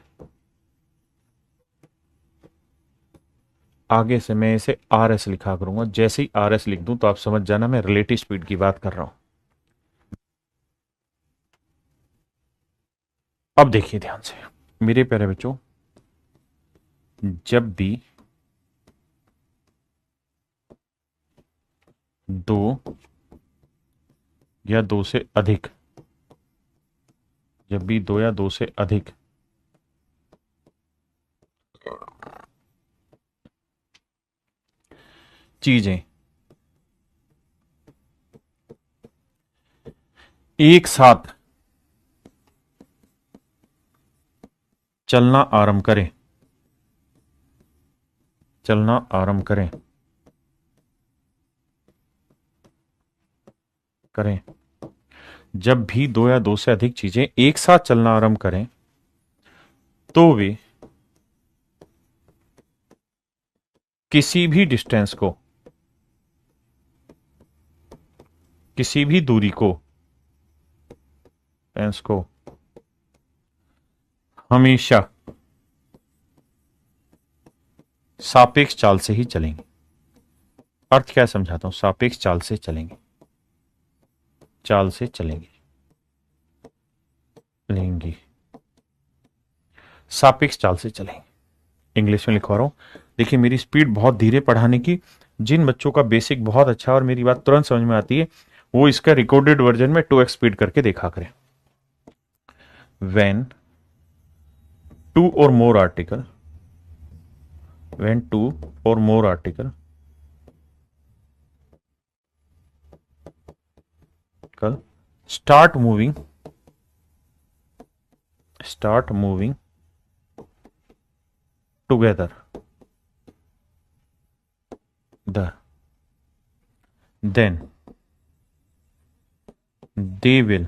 आगे से मैं इसे आर एस लिखा करूंगा, जैसे ही आर एस लिख दूं तो आप समझ जाना मैं रिलेटिव स्पीड की बात कर रहा हूं। अब देखिए ध्यान से मेरे प्यारे बच्चों, जब भी दो या दो से अधिक, जब भी दो या दो से अधिक चीजें एक साथ चलना आरंभ करें, चलना आरंभ करें करें जब भी दो या दो से अधिक चीजें एक साथ चलना आरंभ करें तो वे किसी भी डिस्टेंस को, किसी भी दूरी को, डिस्टेंस को हमेशा सापेक्ष चाल से ही चलेंगे। अर्थ क्या समझाता हूं, सापेक्ष चाल से चलेंगे, चाल से चलेंगे, चलेंगे, सापेक्ष चाल से चलेंगे। इंग्लिश में लिखवा रहा हूं, देखिए मेरी स्पीड बहुत धीरे पढ़ाने की, जिन बच्चों का बेसिक बहुत अच्छा और मेरी बात तुरंत समझ में आती है वो इसका रिकॉर्डेड वर्जन में 2x स्पीड करके देखा करें। When two or more article, when two or more article start moving, start moving together then they will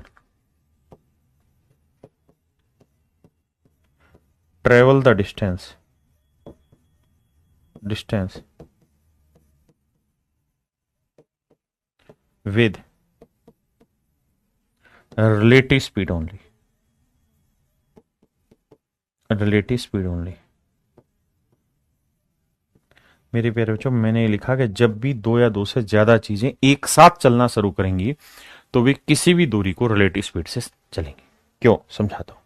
travel the distance with relative speed only. मेरे प्यारे बच्चों, मैंने ये लिखा कि जब भी दो या दो से ज्यादा चीजें एक साथ चलना शुरू करेंगी तो वे किसी भी दूरी को रिलेटिव स्पीड से चलेंगी। क्यों, समझाता हूं।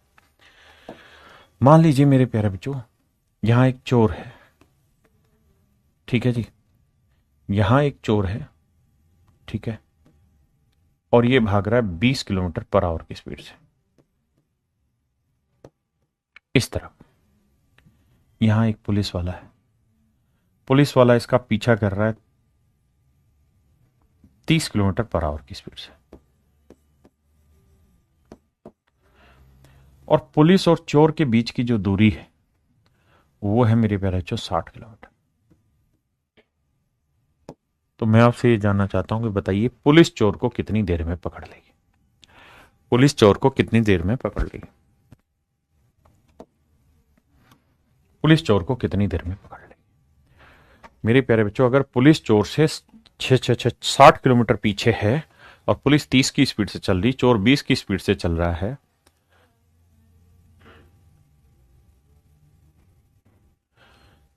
मान लीजिए मेरे प्यारे बच्चों, यहां एक चोर है, ठीक है जी, यहां एक चोर है, ठीक है, और ये भाग रहा है 20 किलोमीटर पर आवर की स्पीड से इस तरफ। यहां एक पुलिस वाला है, पुलिस वाला इसका पीछा कर रहा है 30 किलोमीटर पर आवर की स्पीड से, और पुलिस और चोर के बीच की जो दूरी है वो है मेरे प्यारे बच्चों 60 किलोमीटर। तो मैं आपसे ये जानना चाहता हूं कि बताइए पुलिस चोर को कितनी देर में पकड़ लेगी? पुलिस चोर को कितनी देर में पकड़ लेगी? पुलिस चोर को कितनी देर में पकड़ लेगी? मेरे प्यारे बच्चों, अगर पुलिस चोर से 60 किलोमीटर पीछे है और पुलिस 30 की स्पीड से चल रही, चोर 20 की स्पीड से चल रहा है,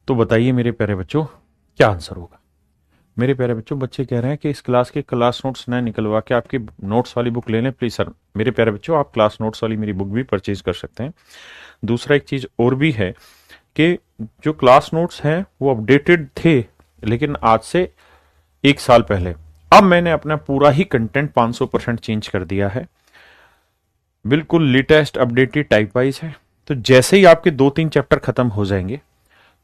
तो बताइए मेरे प्यारे बच्चों क्या आंसर होगा? मेरे प्यारे बच्चों, बच्चे कह रहे हैं कि इस क्लास के क्लास नोट्स न निकलवा के आपकी नोट्स वाली बुक ले लें प्लीज सर। मेरे प्यारे बच्चों, आप क्लास नोट्स वाली मेरी बुक भी परचेज कर सकते हैं। दूसरा एक चीज और भी है कि जो क्लास नोट्स हैं वो अपडेटेड थे, लेकिन आज से 1 साल पहले। अब मैंने अपना पूरा ही कंटेंट 500% चेंज कर दिया है, बिल्कुल लेटेस्ट अपडेटेड टाइप वाइज है। तो जैसे ही आपके 2-3 चैप्टर खत्म हो जाएंगे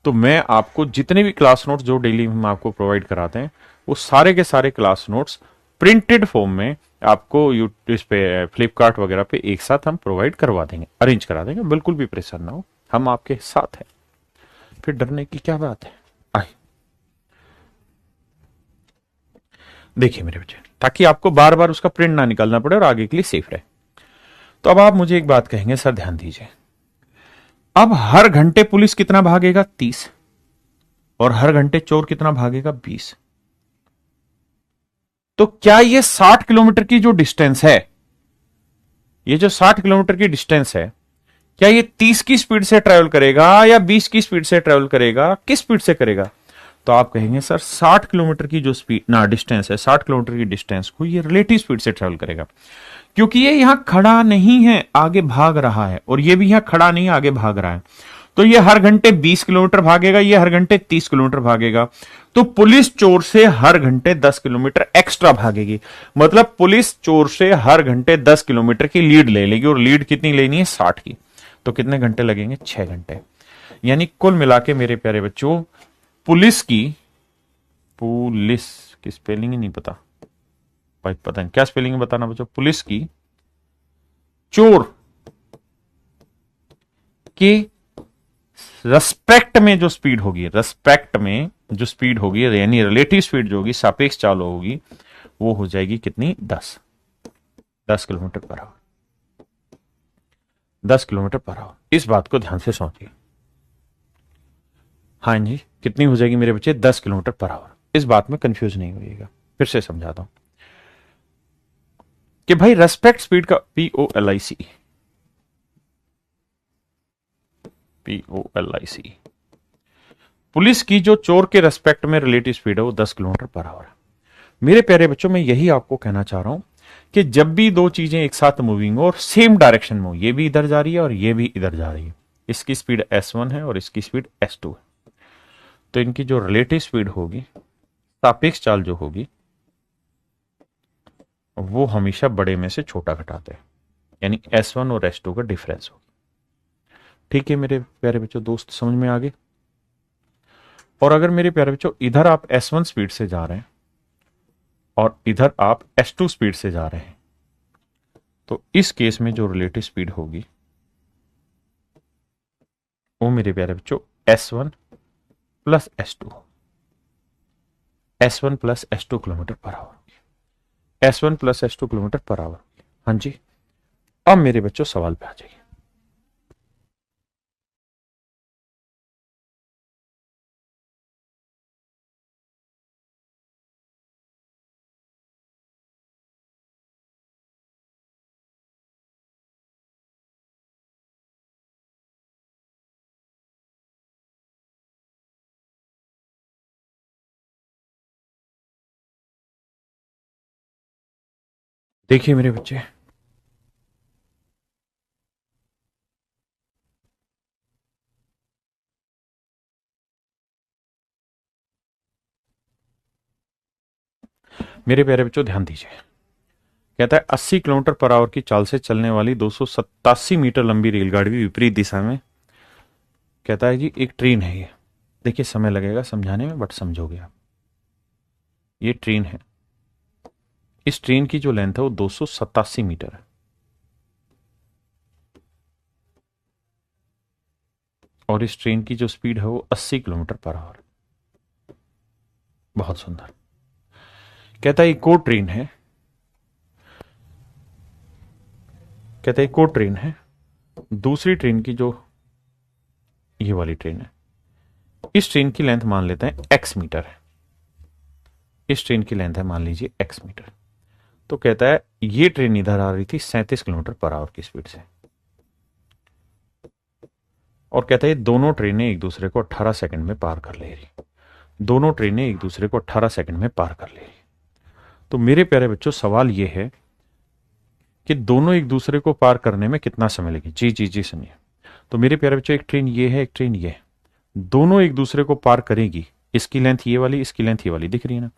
तो मैं आपको जितने भी क्लास नोट्स जो डेली हम आपको प्रोवाइड कराते हैं वो सारे के सारे क्लास नोट्स प्रिंटेड फॉर्म में आपको इस पे फ्लिपकार्ट वगैरह पे एक साथ हम प्रोवाइड करवा देंगे, अरेंज करा देंगे। बिल्कुल भी परेशान ना हो, हम आपके साथ हैं, फिर डरने की क्या बात है। आए देखिए मेरे बच्चे, ताकि आपको बार बार उसका प्रिंट ना निकालना पड़े और आगे के लिए सेफ रहे। तो अब आप मुझे एक बात कहेंगे, सर ध्यान दीजिए, अब हर घंटे पुलिस कितना भागेगा? 30, और हर घंटे चोर कितना भागेगा? 20। तो क्या ये 60 किलोमीटर की जो डिस्टेंस है, ये जो 60 किलोमीटर की डिस्टेंस है, क्या ये 30 की स्पीड से ट्रेवल करेगा या 20 की स्पीड से ट्रेवल करेगा? किस स्पीड से करेगा? तो आप कहेंगे सर 60 किलोमीटर की जो स्पीड ना डिस्टेंस है, 60 किलोमीटर की डिस्टेंस को ये रिलेटिव स्पीड से ट्रेवल करेगा, क्योंकि ये यहां खड़ा नहीं है, आगे भाग रहा है, और ये भी यहां खड़ा नहीं, आगे भाग रहा है। तो ये हर घंटे 20 किलोमीटर भागेगा, ये हर घंटे 30 किलोमीटर भागेगा। तो पुलिस चोर से हर घंटे 10 किलोमीटर एक्स्ट्रा भागेगी, मतलब पुलिस चोर से हर घंटे 10 किलोमीटर की लीड ले लेगी, और लीड कितनी लेनी है? 60 की। तो कितने घंटे लगेंगे? 6 घंटे। यानी कुल मिला के मेरे प्यारे बच्चों, पुलिस की स्पेलिंग ही नहीं पता भाई, पता नहीं क्या स्पेलिंग है, बताना बच्चों। पुलिस की चोर के रेस्पेक्ट में जो स्पीड होगी, यानी रिलेटिव स्पीड जो होगी, सापेक्ष चाल होगी, वो हो जाएगी कितनी? 10 kilometre per our. 10 kilometre per our. इस बात को ध्यान से सोचिए। हाँ जी, कितनी हो जाएगी मेरे बच्चे? 10 किलोमीटर पर आवर। इस बात में कंफ्यूज नहीं होइएगा, फिर से समझाता हूं कि भाई रेस्पेक्ट स्पीड का POLIC, पुलिस की जो चोर के रेस्पेक्ट में रिलेटिव स्पीड है वो 10 किलोमीटर पर आवर है। मेरे प्यारे बच्चों, मैं यही आपको कहना चाह रहा हूं कि जब भी दो चीजें एक साथ मूविंग हो और सेम डायरेक्शन में हो, ये भी इधर जा रही है और ये भी इधर जा रही है, इसकी स्पीड S1 है और इसकी स्पीड S2 है, तो इनकी जो रिलेटिव स्पीड होगी, सापेक्ष चाल जो होगी, वो हमेशा बड़े में से छोटा घटाते हैं, यानी S1 और S2 का डिफरेंस होगी। ठीक है मेरे प्यारे बच्चों, दोस्त समझ में आ गए? और अगर मेरे प्यारे बच्चों इधर आप S1 स्पीड से जा रहे हैं और इधर आप S2 स्पीड से जा रहे हैं, तो इस केस में जो रिलेटिव स्पीड होगी वो मेरे प्यारे बच्चों S1 plus S2, S1 plus S2 kilometre per our, S1 plus S2 kilometre per our. हाँ जी, अब मेरे बच्चों सवाल पे आ जाइए। देखिए मेरे बच्चे, मेरे प्यारे बच्चों ध्यान दीजिए। कहता है 80 किलोमीटर पर आवर की चाल से चलने वाली 287 मीटर लंबी रेलगाड़ी विपरीत दिशा में, कहता है जी एक ट्रेन है ये। देखिए समय लगेगा समझाने में, बट समझोगे आप। ये ट्रेन है, इस ट्रेन की जो लेंथ है वो 287 मीटर है, और इस ट्रेन की जो स्पीड है वो 80 किलोमीटर पर आवर। बहुत सुंदर। कहता है एक और ट्रेन है, कहता है एक और ट्रेन है, दूसरी ट्रेन की जो ये वाली ट्रेन है, इस ट्रेन की लेंथ मान लेते हैं x मीटर है, इस ट्रेन की लेंथ है मान लीजिए x मीटर। तो कहता है ये ट्रेन इधर आ रही थी 37 किलोमीटर पर आवर की स्पीड से, और कहता है दोनों ट्रेनें एक दूसरे को 18 सेकंड में पार कर ले रही, दोनों ट्रेनें एक दूसरे को 18 सेकंड में पार कर ले रही। तो मेरे प्यारे बच्चों सवाल ये है कि दोनों एक दूसरे को पार करने में कितना समय लगे। जी जी जी सुनिए। तो मेरे प्यारे बच्चों एक ट्रेन ये है, एक ट्रेन ये है, दोनों एक दूसरे को पार करेगी। इसकी लेंथ ये वाली, इसकी लेंथ ये वाली, दिख रही है ना।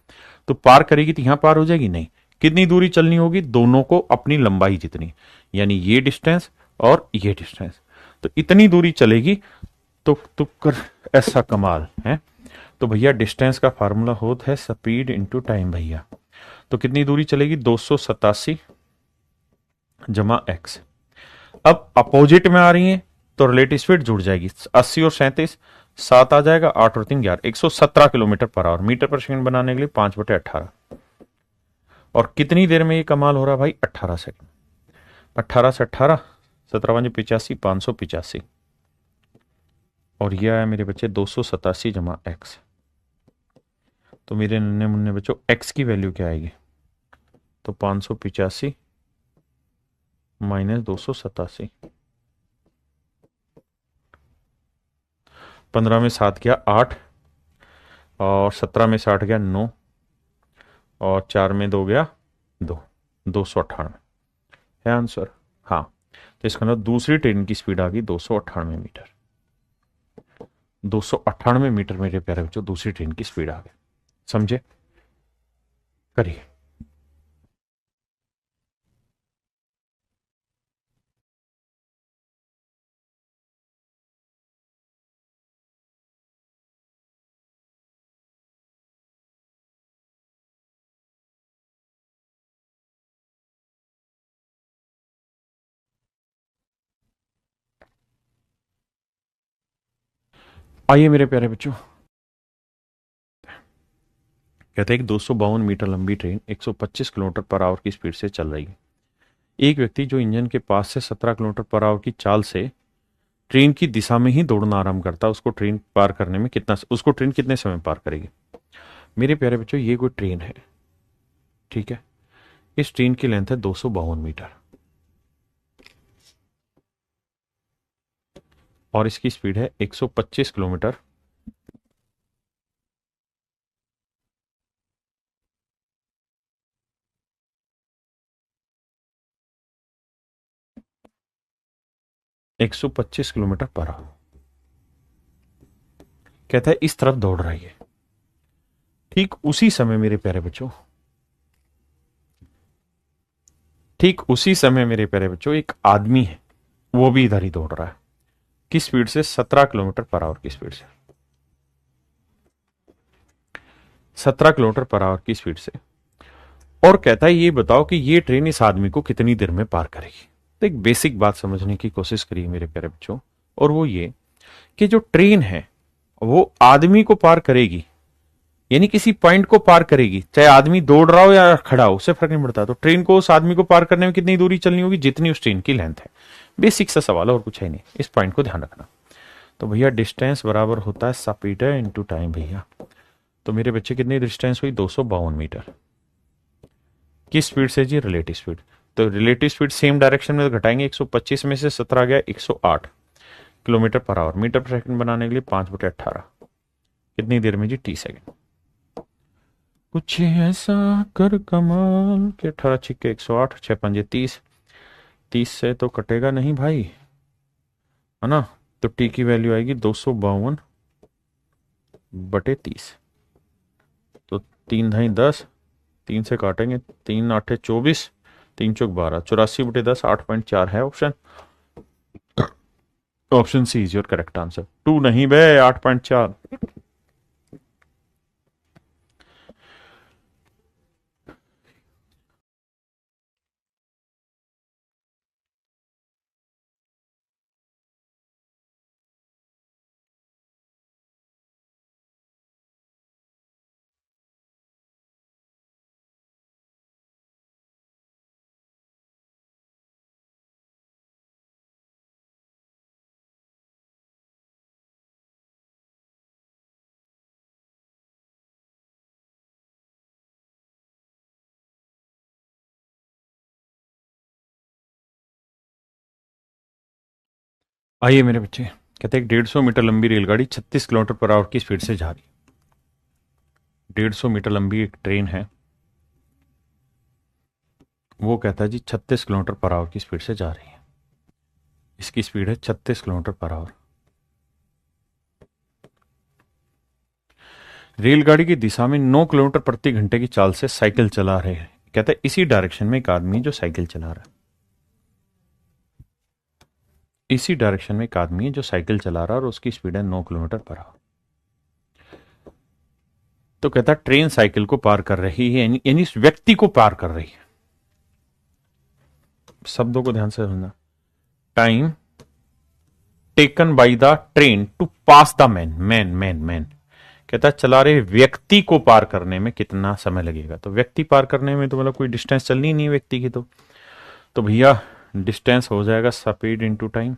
तो पार करेगी तो यहां पार हो जाएगी नहीं। कितनी दूरी चलनी होगी, दोनों को अपनी लंबाई जितनी, यानी ये डिस्टेंस और ये डिस्टेंस, तो इतनी दूरी चलेगी। तो कर ऐसा कमाल है। तो भैया डिस्टेंस का फार्मूला होता है स्पीड इंटू टाइम भैया। तो कितनी दूरी चलेगी, 287 जमा x। अब अपोजिट में आ रही है तो रिलेटिव स्पीड जुड़ जाएगी, 80 और 37, 7 आ जाएगा, 8 और 3 11, 117 kilometre per hour. Metre per second बनाने के लिए 5/18, और कितनी देर में ये कमाल हो रहा भाई, 18 सेकंड। 18 से 18, 17 85, 585, और यह आया मेरे बच्चे 287 जमा x। तो मेरे नन्हे मुन्ने बच्चों x की वैल्यू क्या आएगी, तो 585 माइनस 287, 15 में 7 गया 8, और 17 में 60 गया 9, और 4 में 2 गया 2, 298 है आंसर। हाँ, तो इसका मतलब दूसरी ट्रेन की स्पीड आ गई 298 मीटर। 298 मीटर मेरे प्यारे बच्चों दूसरी ट्रेन की स्पीड आ गई। समझे, करिए। आइए मेरे प्यारे बच्चों, कहते हैं कि 252 मीटर लंबी ट्रेन 125 किलोमीटर पर आवर की स्पीड से चल रही है। एक व्यक्ति जो इंजन के पास से 17 किलोमीटर पर आवर की चाल से ट्रेन की दिशा में ही दौड़ना आरंभ करता है, उसको ट्रेन पार करने में उसको ट्रेन कितने समय पार करेगी। मेरे प्यारे बच्चों ये कोई ट्रेन है, ठीक है, इस ट्रेन की लेंथ है 252 मीटर, और इसकी स्पीड है 125 किलोमीटर पर आवर। कहता है इस तरफ दौड़ रही है। ठीक उसी समय मेरे प्यारे बच्चों, ठीक उसी समय मेरे प्यारे बच्चों एक आदमी है, वो भी इधर ही दौड़ रहा है। किस स्पीड से, 17 किलोमीटर पर आवर की स्पीड से, 17 किलोमीटर पर आवर की स्पीड से। और कहता है ये बताओ कि ये ट्रेन इस आदमी को कितनी देर में पार करेगी। तो एक बेसिक बात समझने की कोशिश करिए मेरे प्यारे बच्चों, और वो ये कि जो ट्रेन है वो आदमी को पार करेगी, यानी किसी पॉइंट को पार करेगी, चाहे आदमी दौड़ रहा हो या खड़ा हो, उससे फर्क नहीं पड़ता। तो ट्रेन को उस आदमी को पार करने में कितनी दूरी चलनी होगी, जितनी उस ट्रेन की लेंथ है। बेसिक सा सवाल है और कुछ है नहीं, इस पॉइंट को ध्यान रखना। तो भैया डिस्टेंस बराबर होता है स्पीड इनटू टाइम भैया। तो मेरे बच्चे कितनी डिस्टेंस हुई, 252 मीटर। किस स्पीड से जी, रिलेटिव स्पीड। तो रिलेटिव स्पीड सेम डायरेक्शन में तो घटाएंगे, 125 में से 17 गया 108 kilometre per hour. Metre per second बनाने के लिए 5/18 कितनी देर में जी, 30 सेकंड। कुछ ऐसा कर कमाल के 18 छिक्के 108, 6×5 30, 30 से तो कटेगा नहीं भाई, है ना। तो टी की वैल्यू आएगी 252/30। तो 3×10, 3 से काटेंगे, 3×8=24, 3×4=12, 84/10, 8.4 है option. Option C is your correct answer. 2 नहीं बे, 8.4। आइए मेरे बच्चे, कहते हैं 150 मीटर लंबी रेलगाड़ी 36 किलोमीटर पर आवर की स्पीड से जा रही है। 150 मीटर लंबी एक ट्रेन है, वो कहता है जी 36 किलोमीटर पर आवर की स्पीड से जा रही है। इसकी स्पीड है 36 किलोमीटर पर आवर। रेलगाड़ी की दिशा में 9 किलोमीटर प्रति घंटे की चाल से साइकिल चला रहे हैं। कहता है इसी डायरेक्शन में एक आदमी जो साइकिल चला रहा है, इसी डायरेक्शन में एक आदमी है जो साइकिल चला रहा है और उसकी स्पीड है 9 किलोमीटर पर आवर। तो कहता है ट्रेन साइकिल को पार कर रही है, यानी इस व्यक्ति को पार कर रही है। शब्दों को ध्यान से सुनना। Time taken by the train to pass the man. कहता है चला रहे व्यक्ति को पार करने में कितना समय लगेगा। तो व्यक्ति पार करने में तो मतलब कोई डिस्टेंस चलनी नहीं है व्यक्ति की। तो भैया डिस्टेंस हो जाएगा speed into time.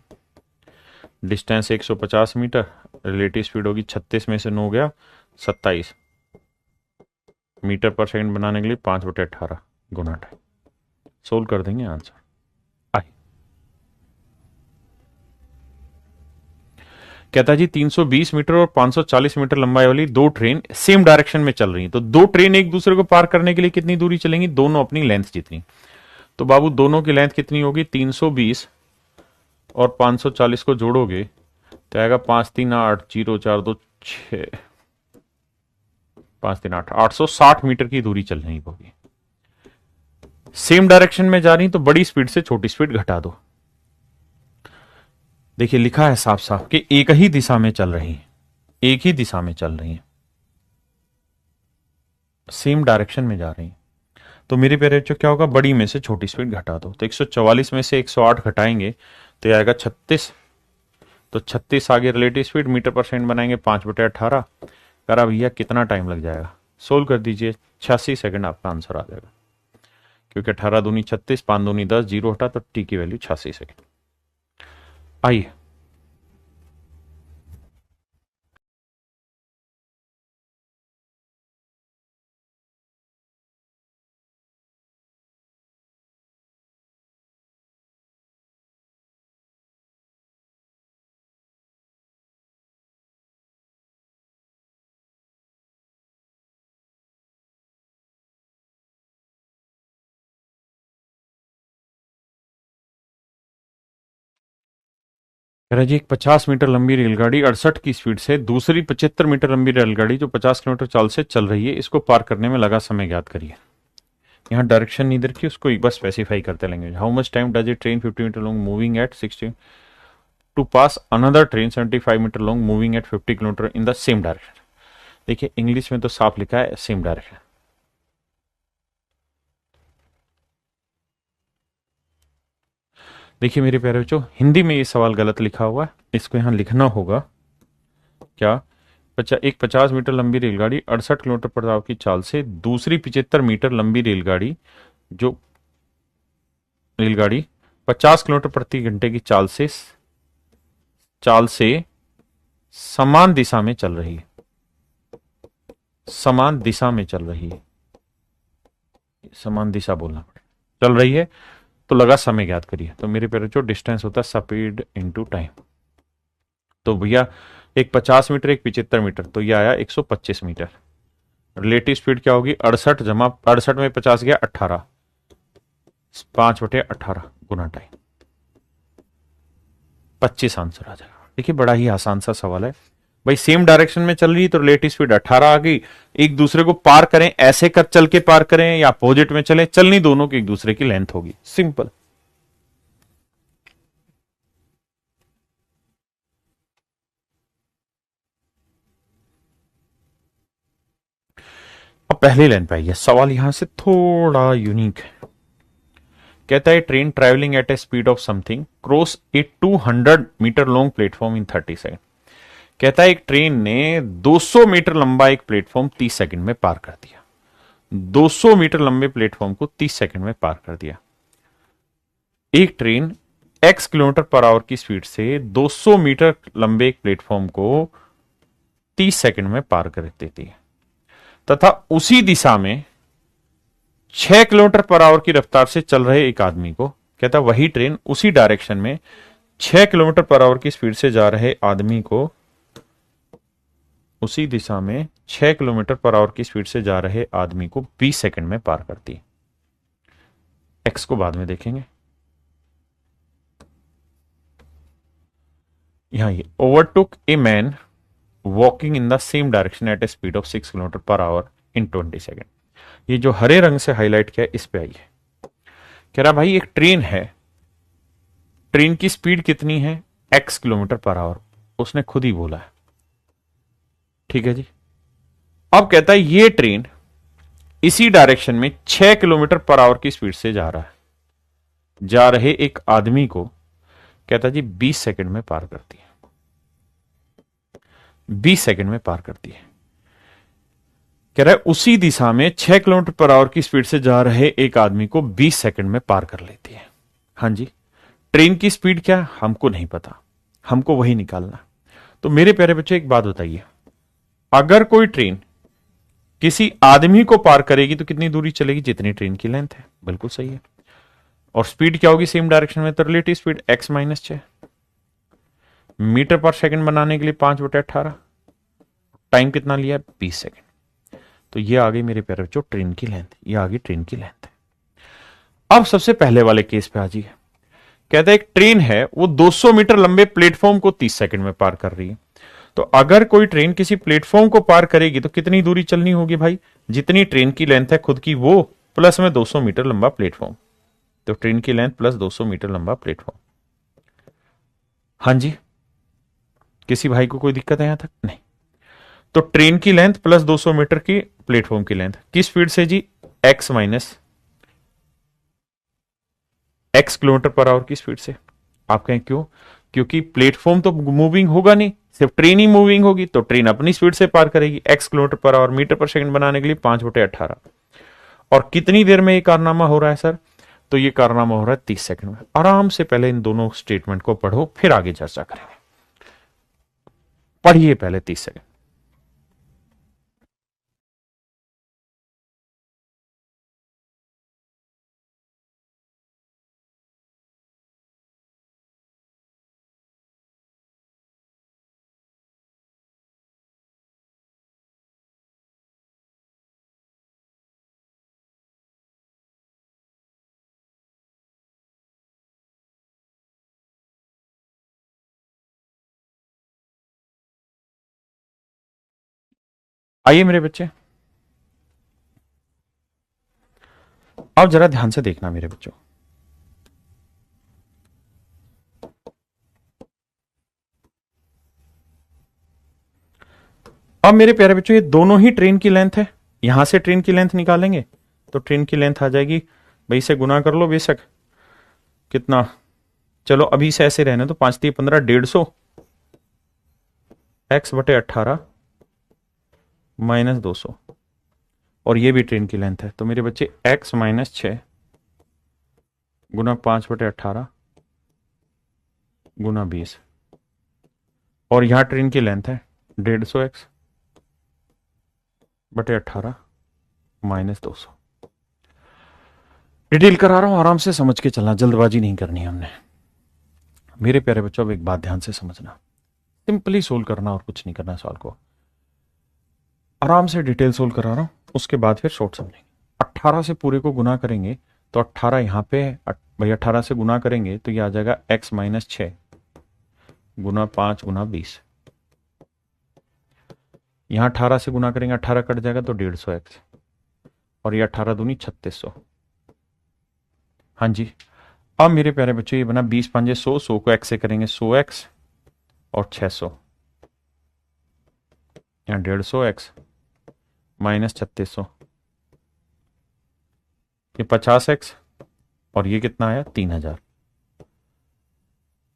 Distance 150 metre, relative speed होगी 36 में से 9 गया 27 मीटर पर सेकंड बनाने के लिए 5/18 गुना टाइम। सोल्व कर देंगे आंसर। आई कहता जी 320 मीटर और 540 मीटर लंबाई वाली दो ट्रेन सेम डायरेक्शन में चल रही हैं। तो दो ट्रेन एक दूसरे को पार करने के लिए कितनी दूरी चलेंगी, दोनों अपनी लेंथ जितनी। तो बाबू दोनों की लेंथ कितनी होगी, 320 और 540 को जोड़ोगे तो आएगा 5×3=8, 0 4 2 6, 5×3=8, 860 मीटर की दूरी चलनी होगी। सेम डायरेक्शन में जा रही तो बड़ी स्पीड से छोटी स्पीड घटा दो। देखिए लिखा है साफ साफ कि एक ही दिशा में चल रही है, एक ही दिशा में चल रही है, सेम डायरेक्शन में जा रही है। तो मेरे प्यारे बच्चों क्या होगा, बड़ी में से छोटी स्पीड घटा दो। तो 144 में से 108 घटाएंगे तो आएगा 36। तो 36 आगे relative speed metre per second बनाएंगे 5/18। करा भैया कितना टाइम लग जाएगा, सोल्व कर दीजिए। 86 सेकंड आपका आंसर आ जाएगा, क्योंकि 18 दूनी 36, 5 दूनी 10, 0 हटा तो टी की वैल्यू 86 सेकंड। आइए कह रहा जी एक 50 मीटर लंबी रेलगाड़ी 68 की स्पीड से दूसरी 75 मीटर लंबी रेलगाड़ी जो 50 किलोमीटर चाल से चल रही है, इसको पार करने में लगा समय ज्ञात करिए। यहाँ डायरेक्शन नहीं दे रखी, उसको एक बार स्पेसिफाई करते language. How much time does a train 50 metre long moving at 60 to pass another train 75 metre long moving at 50 kilometre in the same direction. देखिए इंग्लिश में तो साफ लिखा है सेम डायरेक्शन। देखिए मेरे प्यारे बच्चों, हिंदी में ये सवाल गलत लिखा हुआ है, इसको यहां लिखना होगा क्या, एक 50 मीटर लंबी रेलगाड़ी 68 किलोमीटर की चाल से दूसरी 75 मीटर लंबी जो रेलगाड़ी 50 किलोमीटर प्रति घंटे की चाल से समान दिशा में चल रही है, समान दिशा में चल रही है, समान दिशा बोलना पड़ेगा, चल रही है। तो लगा समय ज्ञात करिए। तो मेरे प्यारे जो डिस्टेंस होता है स्पीड इनटू टाइम। तो भैया एक 50 मीटर एक 75 मीटर, तो ये आया 125 मीटर। रिलेटिव स्पीड क्या होगी? 68 में 50 गया 18, 5/18 गुना टाइम, 25 आंसर आ जाएगा। देखिए बड़ा ही आसान सा सवाल है भाई। सेम डायरेक्शन में चल रही तो रिलेटिव स्पीड 18 आ गई। एक दूसरे को पार करें, ऐसे कर चल के पार करें या अपोजिट में चले, चलनी दोनों की एक दूसरे की लेंथ होगी, सिंपल। अब पहली लाइन पे आइए, सवाल यहां से थोड़ा यूनिक है। कहता है train travelling at a speed of something cross a 200 metre long platform in 30 second. कहता है एक ट्रेन ने 200 मीटर लंबा एक प्लेटफॉर्म 30 सेकंड में पार कर दिया। 200 मीटर लंबे प्लेटफॉर्म को 30 सेकंड में पार कर दिया। एक train x kilometre per our की स्पीड से 200 मीटर लंबे एक प्लेटफॉर्म को 30 सेकंड में पार कर देती है तथा उसी दिशा में 6 किलोमीटर पर आवर की रफ्तार से चल रहे एक आदमी को, कहता वही ट्रेन उसी डायरेक्शन में 6 किलोमीटर पर आवर की स्पीड से जा रहे आदमी को, उसी दिशा में 6 किलोमीटर पर आवर की स्पीड से जा रहे आदमी को 20 सेकंड में पार करती है। एक्स को बाद में देखेंगे। यहां ये overtook a man walking in the same direction at a speed of 6 kilometre per hour in 20 second. ये जो हरे रंग से हाईलाइट किया इस पे आइए। कह रहा भाई एक ट्रेन है, ट्रेन की स्पीड कितनी है? x किलोमीटर पर आवर, उसने खुद ही बोला है, ठीक है जी। अब कहता है ये ट्रेन इसी डायरेक्शन में 6 किलोमीटर पर आवर की स्पीड से जा रहा है, जा रहे एक आदमी को कहता जी 20 सेकंड में पार करती है, 20 सेकंड में पार करती है। कह रहा है उसी दिशा में 6 किलोमीटर पर आवर की स्पीड से जा रहे एक आदमी को 20 सेकंड में पार कर लेती है। हां जी, ट्रेन की स्पीड क्या हमको नहीं पता, हमको वही निकालना। तो मेरे प्यारे बच्चे एक बात बताइए, अगर कोई ट्रेन किसी आदमी को पार करेगी तो कितनी दूरी चलेगी? जितनी ट्रेन की लेंथ है, बिल्कुल सही है। और स्पीड क्या होगी सेम डायरेक्शन में? तो relative speed x - 6 metre per second बनाने के लिए 5/18, टाइम कितना लिया? 20 सेकंड। तो ये आ गई मेरे प्यारे बच्चों ट्रेन की लेंथ, ये आ गई ट्रेन की लेंथ। अब सबसे पहले वाले केस पे आ जाइए। कहता है एक ट्रेन है वो 200 मीटर लंबे प्लेटफॉर्म को 30 सेकंड में पार कर रही है। तो अगर कोई ट्रेन किसी प्लेटफॉर्म को पार करेगी तो कितनी दूरी चलनी होगी भाई? जितनी ट्रेन की लेंथ है खुद की वो, प्लस में 200 मीटर लंबा प्लेटफॉर्म। तो ट्रेन की लेंथ प्लस 200 मीटर लंबा प्लेटफॉर्म। हां जी, किसी भाई को कोई दिक्कत है यहां तक? नहीं। तो ट्रेन की लेंथ प्लस 200 मीटर की प्लेटफॉर्म की लेंथ किस स्पीड से जी? x किलोमीटर पर आवर की स्पीड से। आप कहें क्यों? क्योंकि प्लेटफॉर्म तो मूविंग होगा नहीं, सिर्फ ट्रेन ही मूविंग होगी, तो ट्रेन अपनी स्पीड से पार करेगी। x kilometre per hour metre per second बनाने के लिए 5/18। और कितनी देर में ये कारनामा हो रहा है सर? तो ये कारनामा हो रहा है 30 सेकंड में। आराम से पहले इन दोनों स्टेटमेंट को पढ़ो, फिर आगे चर्चा करेंगे। पढ़िए पहले 30 सेकंड। आइए मेरे बच्चे, अब जरा ध्यान से देखना मेरे बच्चों। अब मेरे प्यारे बच्चों ये दोनों ही ट्रेन की लेंथ है। यहां से ट्रेन की लेंथ निकालेंगे तो ट्रेन की लेंथ आ जाएगी भाई, से गुना कर लो बेशक, कितना, चलो अभी से ऐसे रहने तो 5 × 3 = 15, 150 x/18 -200, और ये भी ट्रेन की लेंथ है। तो मेरे बच्चे x - 6 गुना 5/18 गुना 20, और यहां ट्रेन की लेंथ है 150x बटे 18 -200। डिटेल करा रहा हूं, आराम से समझ के चलना, जल्दबाजी नहीं करनी है हमने। मेरे प्यारे बच्चों, अब एक बात ध्यान से समझना, सिंपली सोल्व करना और कुछ नहीं करना। सवाल को आराम से डिटेल सोल्व करा रहा हूं, उसके बाद फिर शॉर्ट समझेंगे। 18 से पूरे को गुना करेंगे तो 18 यहां पे है भाई, 18 से गुना करेंगे तो ये आ जाएगा x - 6 गुना 5 गुना 20। यहां 18 से गुना करेंगे, 18 कट जाएगा तो 150x, और ये 18 दूनी 3600। हाँ जी, अब मेरे प्यारे बच्चों ये बना 20 5 100, 100 को x से करेंगे 100x और 600, यहाँ 150x माइनस 3600, ये 50x, और ये कितना आया 3000।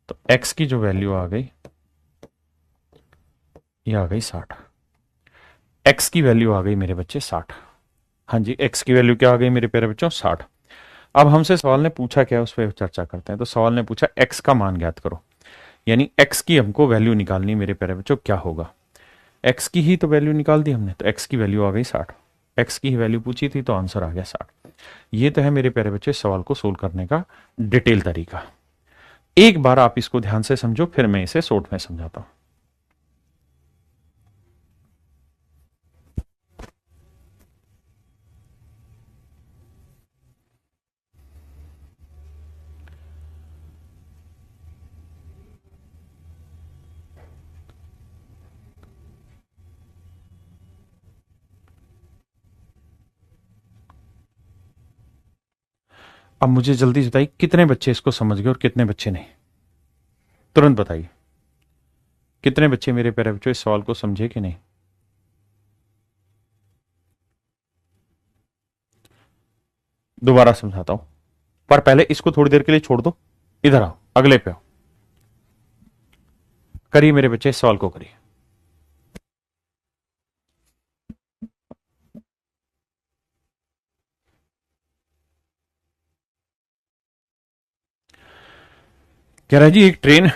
तो x की जो वैल्यू आ गई ये आ गई 60। x की वैल्यू आ गई मेरे बच्चे 60। हाँ जी, x की वैल्यू क्या आ गई मेरे प्यारे बच्चों 60। अब हमसे सवाल ने पूछा क्या, उस पर चर्चा करते हैं। तो सवाल ने पूछा x का मान ज्ञात करो, यानी x की हमको वैल्यू निकालनी मेरे प्यारे बच्चों। क्या होगा, x की ही तो वैल्यू निकाल दी हमने, तो x की वैल्यू आ गई 60। x की ही वैल्यू पूछी थी तो आंसर आ गया 60। ये तो है मेरे प्यारे बच्चे सवाल को सोल्व करने का डिटेल तरीका। एक बार आप इसको ध्यान से समझो, फिर मैं इसे शॉर्ट में समझाता हूं। अब मुझे जल्दी से बताइए कितने बच्चे इसको समझ गए और कितने बच्चे नहीं, तुरंत बताइए। कितने बच्चे मेरे प्यारे बच्चों इस सवाल को समझे कि नहीं? दोबारा समझाता हूं, पर पहले इसको थोड़ी देर के लिए छोड़ दो, इधर आओ, अगले पे आओ। करिए मेरे बच्चे, इस सवाल को करिए। कह रहा है जी एक ट्रेन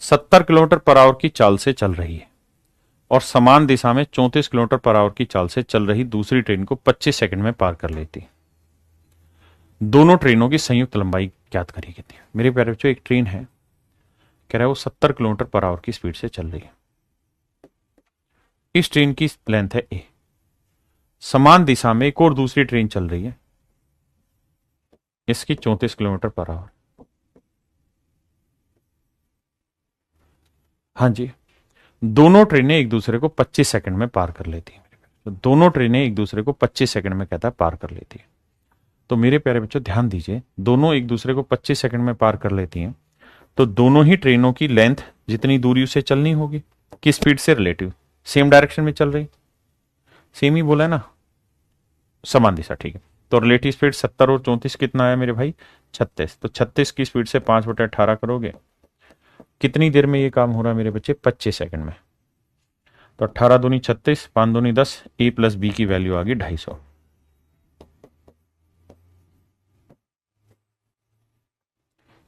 70 किलोमीटर पर आवर की चाल से चल रही है और समान दिशा में 34 किलोमीटर पर आवर की चाल से चल रही दूसरी ट्रेन को 25 सेकंड में पार कर लेती। दोनों ट्रेनों की संयुक्त लंबाई ज्ञात करिए कितनी। मेरे प्यारे बच्चों, एक ट्रेन है, कह रहा है वो 70 किलोमीटर पर आवर की स्पीड से चल रही है। इस ट्रेन की लेंथ है ए, समान दिशा में एक और दूसरी ट्रेन चल रही है, इसकी 34 किलोमीटर पर आवर। हाँ जी, दोनों ट्रेनें एक दूसरे को 25 सेकंड में पार कर लेती हैं। तो दोनों ट्रेनें एक दूसरे को 25 सेकंड में कहता है पार कर लेती है। तो मेरे प्यारे बच्चों ध्यान दीजिए, दोनों एक दूसरे को 25 सेकंड में पार कर लेती हैं, तो दोनों ही ट्रेनों की लेंथ जितनी दूरी उसे चलनी होगी, किस स्पीड से रिलेटिव, सेम डायरेक्शन में चल रही, सेम ही बोला है ना, समान दिशा, ठीक है। तो रिलेटिव स्पीड 70 और 34 कितना आया मेरे भाई 36। तो 36 की स्पीड से 5/18 करोगे, कितनी देर में ये काम हो रहा है मेरे बच्चे 25 सेकंड में। तो 18 दूनी 36, 5 दूनी 10, ए प्लस बी की वैल्यू आ गई 250।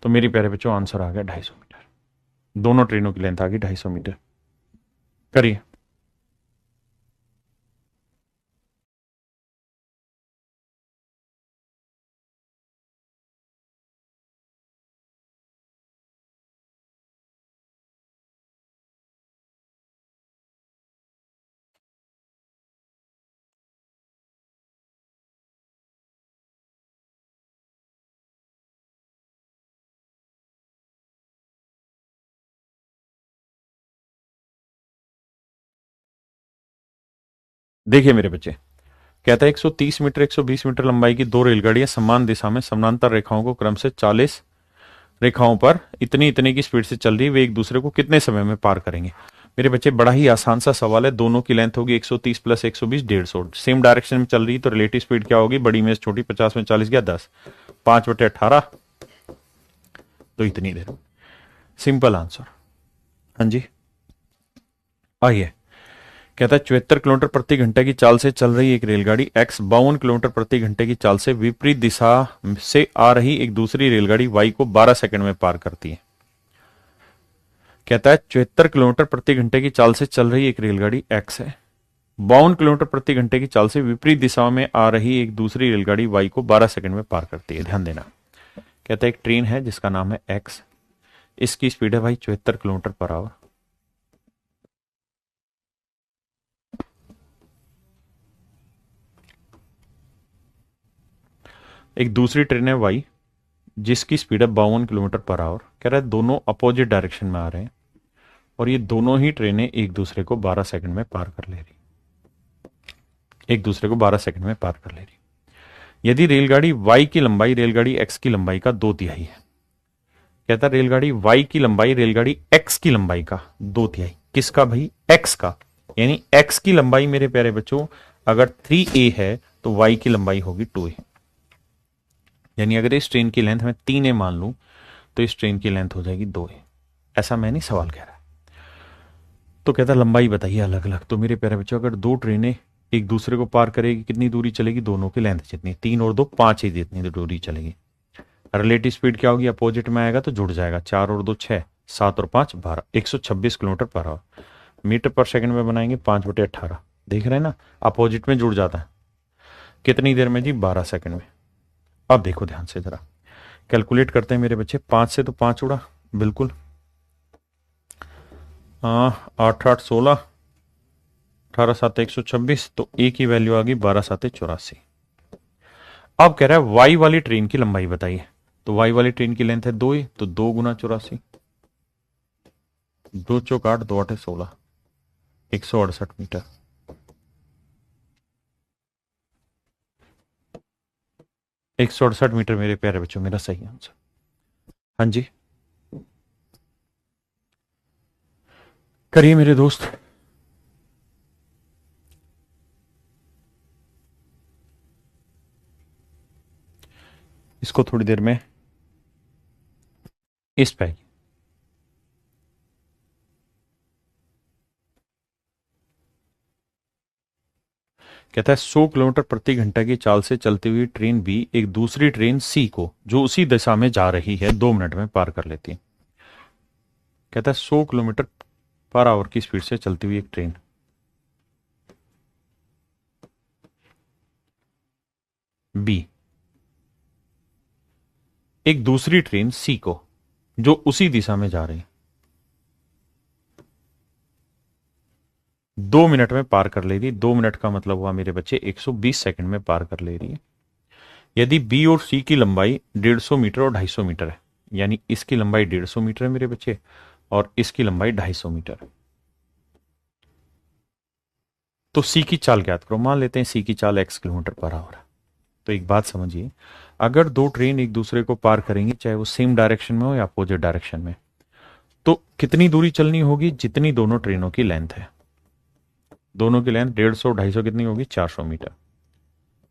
तो मेरी प्यारे बच्चों आंसर आ गया 250 मीटर। दोनों ट्रेनों की लेंथ आ गई 250 मीटर। करिए। देखिए मेरे बच्चे, कहता है 130 मीटर 120 मीटर लंबाई की दो रेलगाड़ियां समान दिशा में समानांतर रेखाओं को क्रम से 40 रेखाओं पर इतनी इतनी की स्पीड से चल रही है, वे एक दूसरे को कितने समय में पार करेंगे। मेरे बच्चे बड़ा ही आसान सा सवाल है। दोनों की लेंथ होगी 130 प्लस 120 150, सेम डायरेक्शन में चल रही, तो रिलेटिव स्पीड क्या होगी, बड़ी में छोटी, 50 में 40 गया 10, 5/18, तो इतनी देर। Simple answer. हाँ जी, आइए। कहता है 74 किलोमीटर प्रति घंटे की चाल से चल रही एक रेलगाड़ी एक्स 52 किलोमीटर प्रति घंटे की चाल से विपरीत दिशा से आ रही एक दूसरी रेलगाड़ी वाई को 12 सेकंड में पार करती है। कहता है 74 किलोमीटर प्रति घंटे की चाल से चल रही एक रेलगाड़ी एक्स है, 52 किलोमीटर प्रति घंटे की चाल से विपरीत दिशा में आ रही एक दूसरी रेलगाड़ी वाई को 12 सेकंड में पार करती है। ध्यान देना, कहता है एक ट्रेन है जिसका नाम है एक्स, इसकी स्पीड है भाई 74 किलोमीटर पर आवर। एक दूसरी ट्रेन है वाई जिसकी स्पीड है 52 किलोमीटर पर आवर। कह रहा है दोनों अपोजिट डायरेक्शन में आ रहे हैं और ये दोनों ही ट्रेनें एक दूसरे को 12 सेकंड में पार कर ले रही, एक दूसरे को 12 सेकंड में पार कर ले रही। यदि रेलगाड़ी वाई की लंबाई रेलगाड़ी एक्स की लंबाई का 2/3 है। कहता है रेलगाड़ी वाई की लंबाई रेलगाड़ी एक्स की लंबाई का 2/3। किसका भाई? एक्स का। यानी एक्स की लंबाई मेरे प्यारे बच्चों अगर 3a है तो वाई की लंबाई होगी 2a। यानी अगर इस ट्रेन की लेंथ में 3a मान लूं तो इस ट्रेन की लेंथ हो जाएगी 2a। ऐसा मैं नहीं, सवाल कह रहा है। तो कहता लंबाई बताइए अलग अलग। तो मेरे प्यारे बच्चों अगर दो ट्रेनें एक दूसरे को पार करेगी कितनी दूरी चलेगी? दोनों की लेंथ जितनी, 3 और 2 5 ही जितनी दूरी चलेगी। रिलेटिव स्पीड क्या होगी? अपोजिट में आएगा तो जुड़ जाएगा, 4 और 2 6, 7 और 5 12, 126 kilometre per hour. Metre per second में बनाएंगे 5/18। देख रहे हैं ना, अपोजिट में जुड़ जाता है। कितनी देर में जी? 12 सेकंड में। अब देखो ध्यान से जरा, कैलकुलेट करते हैं मेरे बच्चे। 5 से तो 5 उड़ा, बिल्कुल। 8 8 16, 18 7 126, तो ए की वैल्यू आ गई 12 7 84। अब कह रहा है वाई वाली ट्रेन की लंबाई बताइए। तो वाई वाली ट्रेन की लेंथ है 2 ही, तो 2 गुना 84, 2 चौक 8, 2 8 16, 168 मीटर। एक 168 मीटर मेरे प्यारे बच्चों, मेरा सही आंसर। हाँ जी, करिए मेरे दोस्त। इसको थोड़ी देर में इस पे कहता है 100 किलोमीटर प्रति घंटा की चाल से चलती हुई ट्रेन बी एक दूसरी ट्रेन सी को जो उसी दिशा में जा रही है 2 मिनट में पार कर लेती है। कहता है 100 किलोमीटर पर आवर की स्पीड से चलती हुई एक ट्रेन बी एक दूसरी ट्रेन सी को जो उसी दिशा में जा रही है 2 मिनट में पार कर ले रही। 2 मिनट का मतलब हुआ मेरे बच्चे 120 सेकंड में पार कर ले रही है। यदि बी और सी की लंबाई 150 मीटर और 250 मीटर है, यानी इसकी लंबाई 150 मीटर है मेरे बच्चे और इसकी लंबाई 250 मीटर है, तो सी की चाल ज्ञात करो। मान लेते हैं सी की चाल x किलोमीटर पर आवर है। तो एक बात समझिए, अगर दो ट्रेन एक दूसरे को पार करेंगी चाहे वो सेम डायरेक्शन में हो या अपोजिट डायरेक्शन में, तो कितनी दूरी चलनी होगी? जितनी दोनों ट्रेनों की लेंथ है। दोनों की लेंथ 150 250 कितनी होगी? 400 मीटर।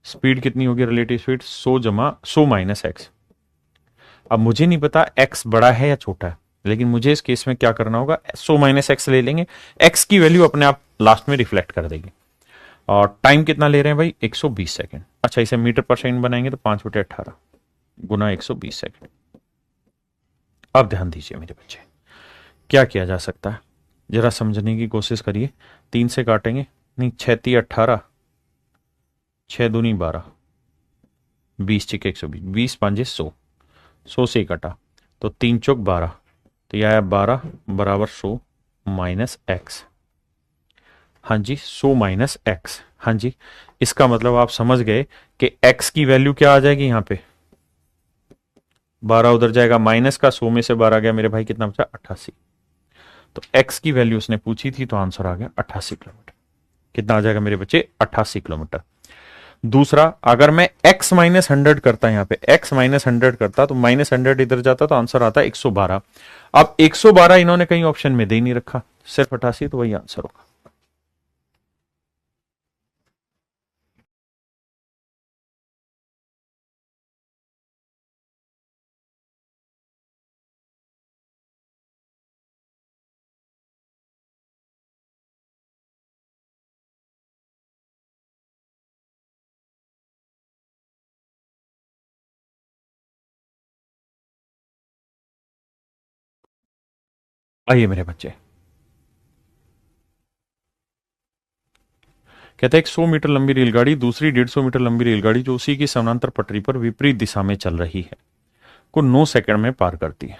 स्पीड कितनी होगी? Relative speed 100 minus x. अब मुझे नहीं पता एक्स बड़ा है या छोटा है, लेकिन मुझे इस केस में क्या करना होगा? 100 माइनस एक्स ले लेंगे, एक्स की वैल्यू अपने आप लास्ट में रिफ्लेक्ट कर देगी। और टाइम कितना ले रहे हैं भाई? 120 सेकंड। अच्छा, इसे मीटर पर सेकंड बनाएंगे तो 5/18 गुना 120 सेकंड। अब ध्यान दीजिए मेरे बच्चे, क्या किया जा सकता है जरा समझने की कोशिश करिए। 3 से काटेंगे, नहीं, 6 3 18, 6 दूनी 12, 20 चिक 120, 20 5 100, 100 से कटा तो 3 चौक 12, तो यह आया 12 बराबर 100 माइनस एक्स। हाँ जी, 100 माइनस एक्स। हाँ जी, इसका मतलब आप समझ गए कि एक्स की वैल्यू क्या आ जाएगी यहाँ पे? 12 उधर जाएगा, माइनस का 100 में से 12 गया मेरे भाई, कितना बचा? 88। तो एक्स की वैल्यू उसने पूछी थी तो आंसर आ गया 88 किलोमीटर। कितना आ जाएगा मेरे बच्चे? 88 किलोमीटर। दूसरा, अगर मैं x माइनस 100 करता, यहाँ पे x माइनस 100 करता तो माइनस 100 इधर जाता तो आंसर आता 112। अब 112 इन्होंने कहीं ऑप्शन में दे ही नहीं रखा, सिर्फ 88, तो वही आंसर होगा। आइए मेरे बच्चे, कहता है एक 100 मीटर लंबी रेलगाड़ी दूसरी 150 मीटर लंबी रेलगाड़ी जो उसी की समानांतर पटरी पर विपरीत दिशा में चल रही है को 9 सेकंड में पार करती है।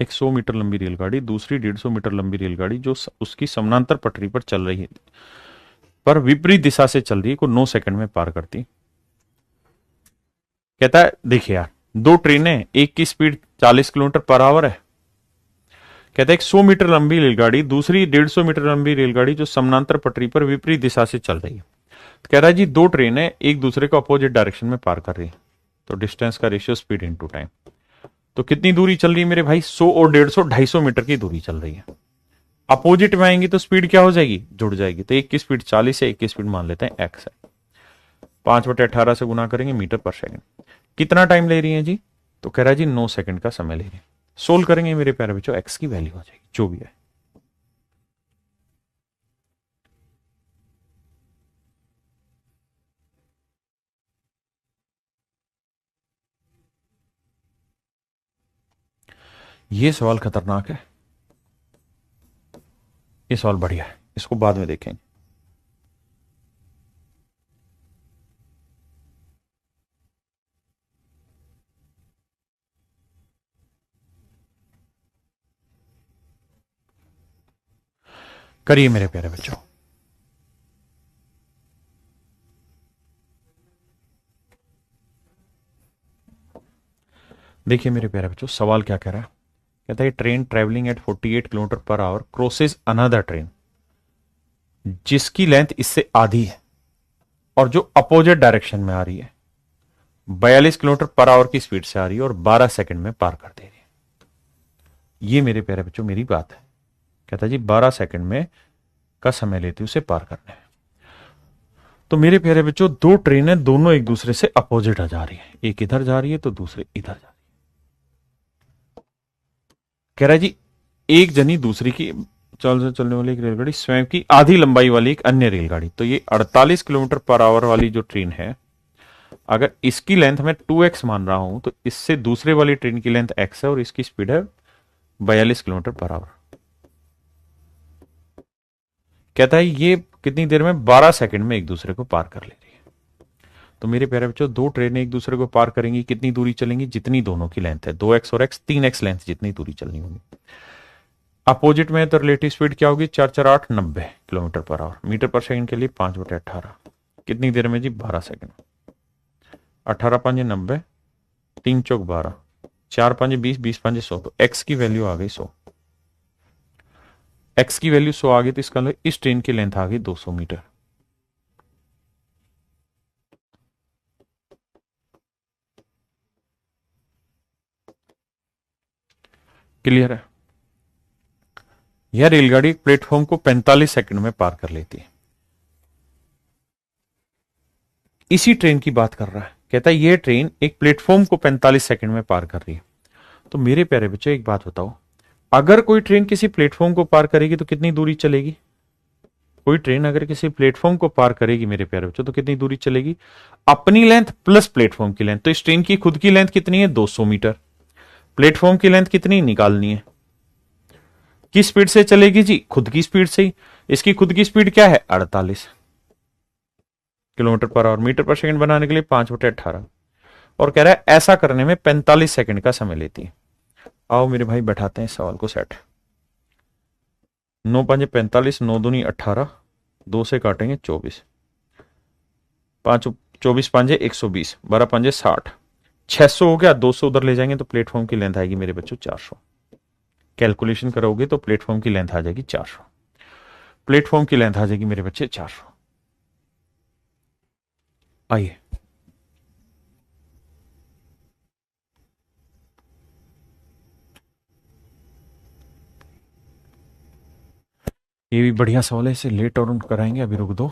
एक 100 मीटर लंबी रेलगाड़ी दूसरी 150 मीटर लंबी रेलगाड़ी जो उसकी समानांतर पटरी पर चल रही है पर विपरीत दिशा से चल रही है को 9 सेकंड में पार करती। कहता है देखिए यार, दो ट्रेनें, एक की स्पीड 40 किलोमीटर पर आवर है। कहता है एक 100 मीटर लंबी रेलगाड़ी दूसरी 150 मीटर लंबी रेलगाड़ी जो समानांतर पटरी पर विपरीत दिशा से चल रही है। तो कह रहा है जी दो ट्रेनें एक दूसरे को अपोजिट डायरेक्शन में पार कर रही है, तो डिस्टेंस का रेशियो स्पीड इनटू टाइम। तो कितनी दूरी चल रही है मेरे भाई? 100 और 150 250 मीटर की दूरी चल रही है। अपोजिट में आएंगी तो स्पीड क्या हो जाएगी? जुड़ जाएगी। तो एक की स्पीड 40 है, एक की स्पीड मान लेते हैं x है। 5/18 से गुना करेंगे मीटर पर सेकंड। कितना टाइम ले रही है जी? तो कह रहा है जी 9 सेकंड का समय ले रही है। सोल्व करेंगे मेरे प्यारे बच्चों, x की वैल्यू आ जाएगी जो भी है। ये सवाल खतरनाक है, ये सवाल बढ़िया है, इसको बाद में देखेंगे। करिए मेरे प्यारे बच्चों। देखिए मेरे प्यारे बच्चों, सवाल क्या कह रहा है? कहता है train travelling eight 48 kilometre per our crosses another train जिसकी लेंथ इससे आधी है और जो अपोजिट डायरेक्शन में आ रही है, 42 किलोमीटर पर आवर की स्पीड से आ रही है और 12 सेकंड में पार कर दे रही है। ये मेरे प्यारे बच्चों मेरी बात है। कहता है जी 12 सेकंड में का समय लेती उसे पार करने में। तो मेरे प्यारे बच्चों दो ट्रेनें दोनों एक दूसरे से अपोजिट जा रही है, एक इधर जा रही है तो दूसरे इधर जा रही है। कह रहा है जी एक जनी दूसरी की चलने वाली एक रेलगाड़ी स्वयं की आधी लंबाई वाली एक अन्य रेलगाड़ी, तो ये 48 किलोमीटर पर आवर वाली जो ट्रेन है, अगर इसकी लेंथ मैं 2x मान रहा हूं तो इससे दूसरे वाली ट्रेन की लेंथ x है और इसकी स्पीड है 42 किलोमीटर पर आवर। कहता है ये कितनी देर में? 12 सेकंड में एक दूसरे को पार कर ले रही है। तो मेरे प्यारे बच्चों दो ट्रेनें एक दूसरे को पार करेंगी, कितनी दूरी चलेंगी? जितनी दोनों की लेंथ है, 2x और x 3x लेंथ जितनी दूरी चलनी होगी। अपोजिट में तो रिलेटिव स्पीड क्या होगी? 4 4 8 90 kilometre per hour. Metre per second के लिए 5/18 कितनी देर में जी? 12 सेकंड। 18 5 90, 3 चौक 12, 4 5 20, 20 5 100। तो x की वैल्यू आ गई 100। x की वैल्यू 100 आ गई तो इसका इस ट्रेन की लेंथ आ गई 200 मीटर। क्लियर है? यह रेलगाड़ी प्लेटफॉर्म को 45 सेकंड में पार कर लेती है। इसी ट्रेन की बात कर रहा है। कहता है यह ट्रेन एक प्लेटफॉर्म को 45 सेकंड में पार कर रही है। तो मेरे प्यारे बच्चे एक बात बताओ, अगर कोई ट्रेन किसी प्लेटफॉर्म को पार करेगी तो कितनी दूरी चलेगी? कोई ट्रेन अगर किसी प्लेटफॉर्म को पार करेगी मेरे प्यारे बच्चों तो कितनी दूरी चलेगी? अपनी लेंथ प्लस प्लेटफॉर्म की लेंथ। तो इस ट्रेन की खुद की लेंथ कितनी है? 200 मीटर। प्लेटफॉर्म की लेंथ कितनी निकालनी है? किस स्पीड से चलेगी जी? खुद की स्पीड से ही। इसकी खुद की स्पीड क्या है? 48 kilometre per hour. Metre per second बनाने के लिए 5/18 और कह रहा है ऐसा करने में 45 सेकंड का समय लेती है। आओ मेरे भाई बैठाते हैं सवाल को सेट। 9 5 45, 9 दूनी 18, 2 से काटेंगे 24, 5 24 5 120, 12 5 60, 600 हो गया। 200 उधर ले जाएंगे तो प्लेटफॉर्म की लेंथ आएगी मेरे बच्चों 400। कैलकुलेशन करोगे तो प्लेटफॉर्म की लेंथ आ जाएगी 400। प्लेटफॉर्म की लेंथ आ जाएगी मेरे बच्चे 400। आइए ये भी बढ़िया सवाल है, इसे लेट और कराएंगे, अभी रुक दो।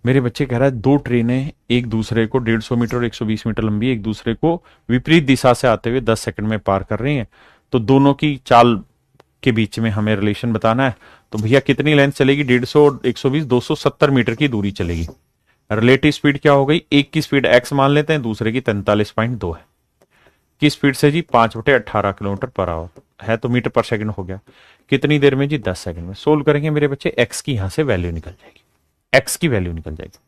मेरे बच्चे कह रहा है दो ट्रेनें एक दूसरे को 150 मीटर और 120 मीटर लंबी एक दूसरे को विपरीत दिशा से आते हुए 10 सेकंड में पार कर रही हैं। तो दोनों की चाल के बीच में हमें रिलेशन बताना है। तो भैया कितनी लेंथ चलेगी? 150 और 120, 270 मीटर की दूरी चलेगी। रिलेटिव स्पीड क्या हो गई? एक की स्पीड x मान लेते हैं, दूसरे की 43.2 है। की स्पीड से जी 5/18 किलोमीटर पर आवर है, तो मीटर पर सेकंड हो गया। कितनी देर में जी? 10 सेकंड में। सोल्व करेंगे मेरे बच्चे, एक्स की यहां से वैल्यू निकल जाएगी, एक्स की वैल्यू निकल जाएगी।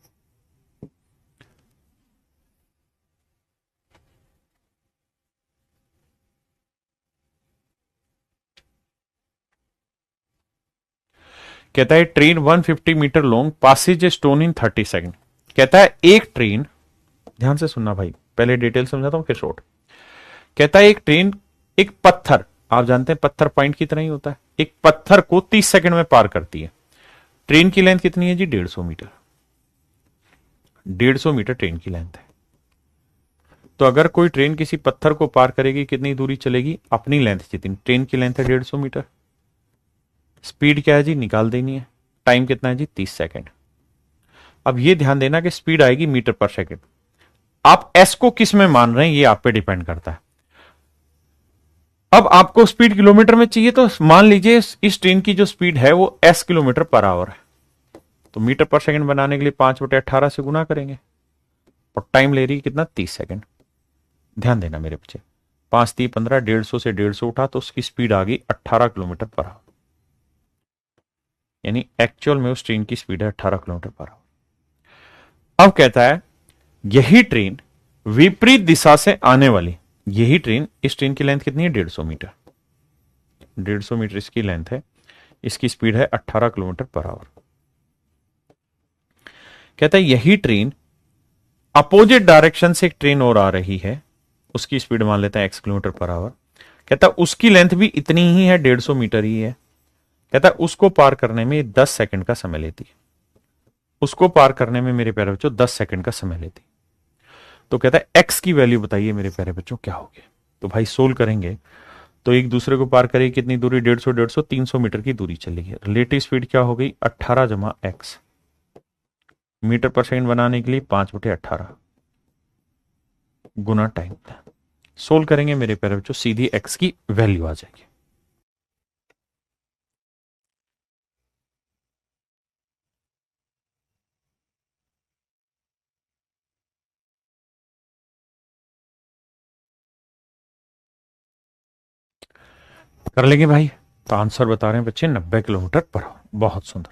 कहता है train 150 metre long passes a stone in 30 second. कहता है एक ट्रेन, ध्यान से सुनना भाई, पहले डिटेल समझाता हूं फिर शॉर्ट। कहता है एक ट्रेन एक पत्थर, आप जानते हैं पत्थर पॉइंट की तरह ही होता है, एक पत्थर को 30 सेकंड में पार करती है। ट्रेन की लेंथ कितनी है जी? 150 मीटर। 150 मीटर ट्रेन की लेंथ है। तो अगर कोई ट्रेन किसी पत्थर को पार करेगी, कितनी दूरी चलेगी? अपनी लेंथ जितनी। ट्रेन की लेंथ है 150 मीटर। स्पीड क्या है जी? निकाल देनी है। टाइम कितना है जी? 30 सेकंड। अब ये ध्यान देना कि स्पीड आएगी मीटर पर सेकंड। आप एस को किस में मान रहे हैं ये आप पे डिपेंड करता है। अब आपको स्पीड किलोमीटर में चाहिए, तो मान लीजिए इस ट्रेन की जो स्पीड है वो एस किलोमीटर पर आवर है, तो मीटर पर सेकंड बनाने के लिए 5/18 से गुना करेंगे, और टाइम ले रही है कितना? 30 सेकंड। ध्यान देना मेरे बच्चे, 5 3 15, 150 से 150 उठा तो उसकी स्पीड आ गई 18 किलोमीटर पर आवर, यानी एक्चुअल में उस ट्रेन की स्पीड है 18 किलोमीटर पर आवर। अब कहता है यही ट्रेन विपरीत दिशा से आने वाली, यही ट्रेन, इस ट्रेन की लेंथ कितनी है? 150 मीटर। 150 मीटर इसकी लेंथ है, इसकी स्पीड है 18 किलोमीटर पर आवर। कहता है यही ट्रेन अपोजिट डायरेक्शन से एक ट्रेन और आ रही है, उसकी स्पीड मान लेते हैं एक्स किलोमीटर पर आवर। कहता है उसकी लेंथ भी इतनी ही है, 150 मीटर ही है। कहता है उसको पार करने में 10 सेकंड का समय लेती है, उसको पार करने में मेरे प्यारे बच्चों 10 सेकंड का समय लेती। तो कहता है एक्स की वैल्यू बताइए मेरे प्यारे बच्चों क्या होगी। तो भाई सोल्व करेंगे तो एक दूसरे को पार करेगी कितनी दूरी? 150 150, 300 मीटर की दूरी चलेगी। रिलेटिव स्पीड क्या हो गई? 18 जमा एक्स। मीटर पर सेकंड बनाने के लिए 5/18 गुना टाइम। सोल्व करेंगे मेरे प्यारे बच्चों, सीधी एक्स की वैल्यू आ जाएगी। कर लेंगे भाई। तो आंसर बता रहे हैं बच्चे 90 किलोमीटर पर आवर। बहुत सुंदर।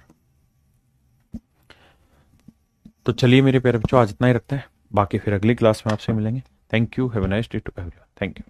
तो चलिए मेरे प्यारे बच्चों आज इतना ही रखते हैं, बाकी फिर अगली क्लास में आपसे मिलेंगे। Thank you, have a nice day to everyone. Thank you.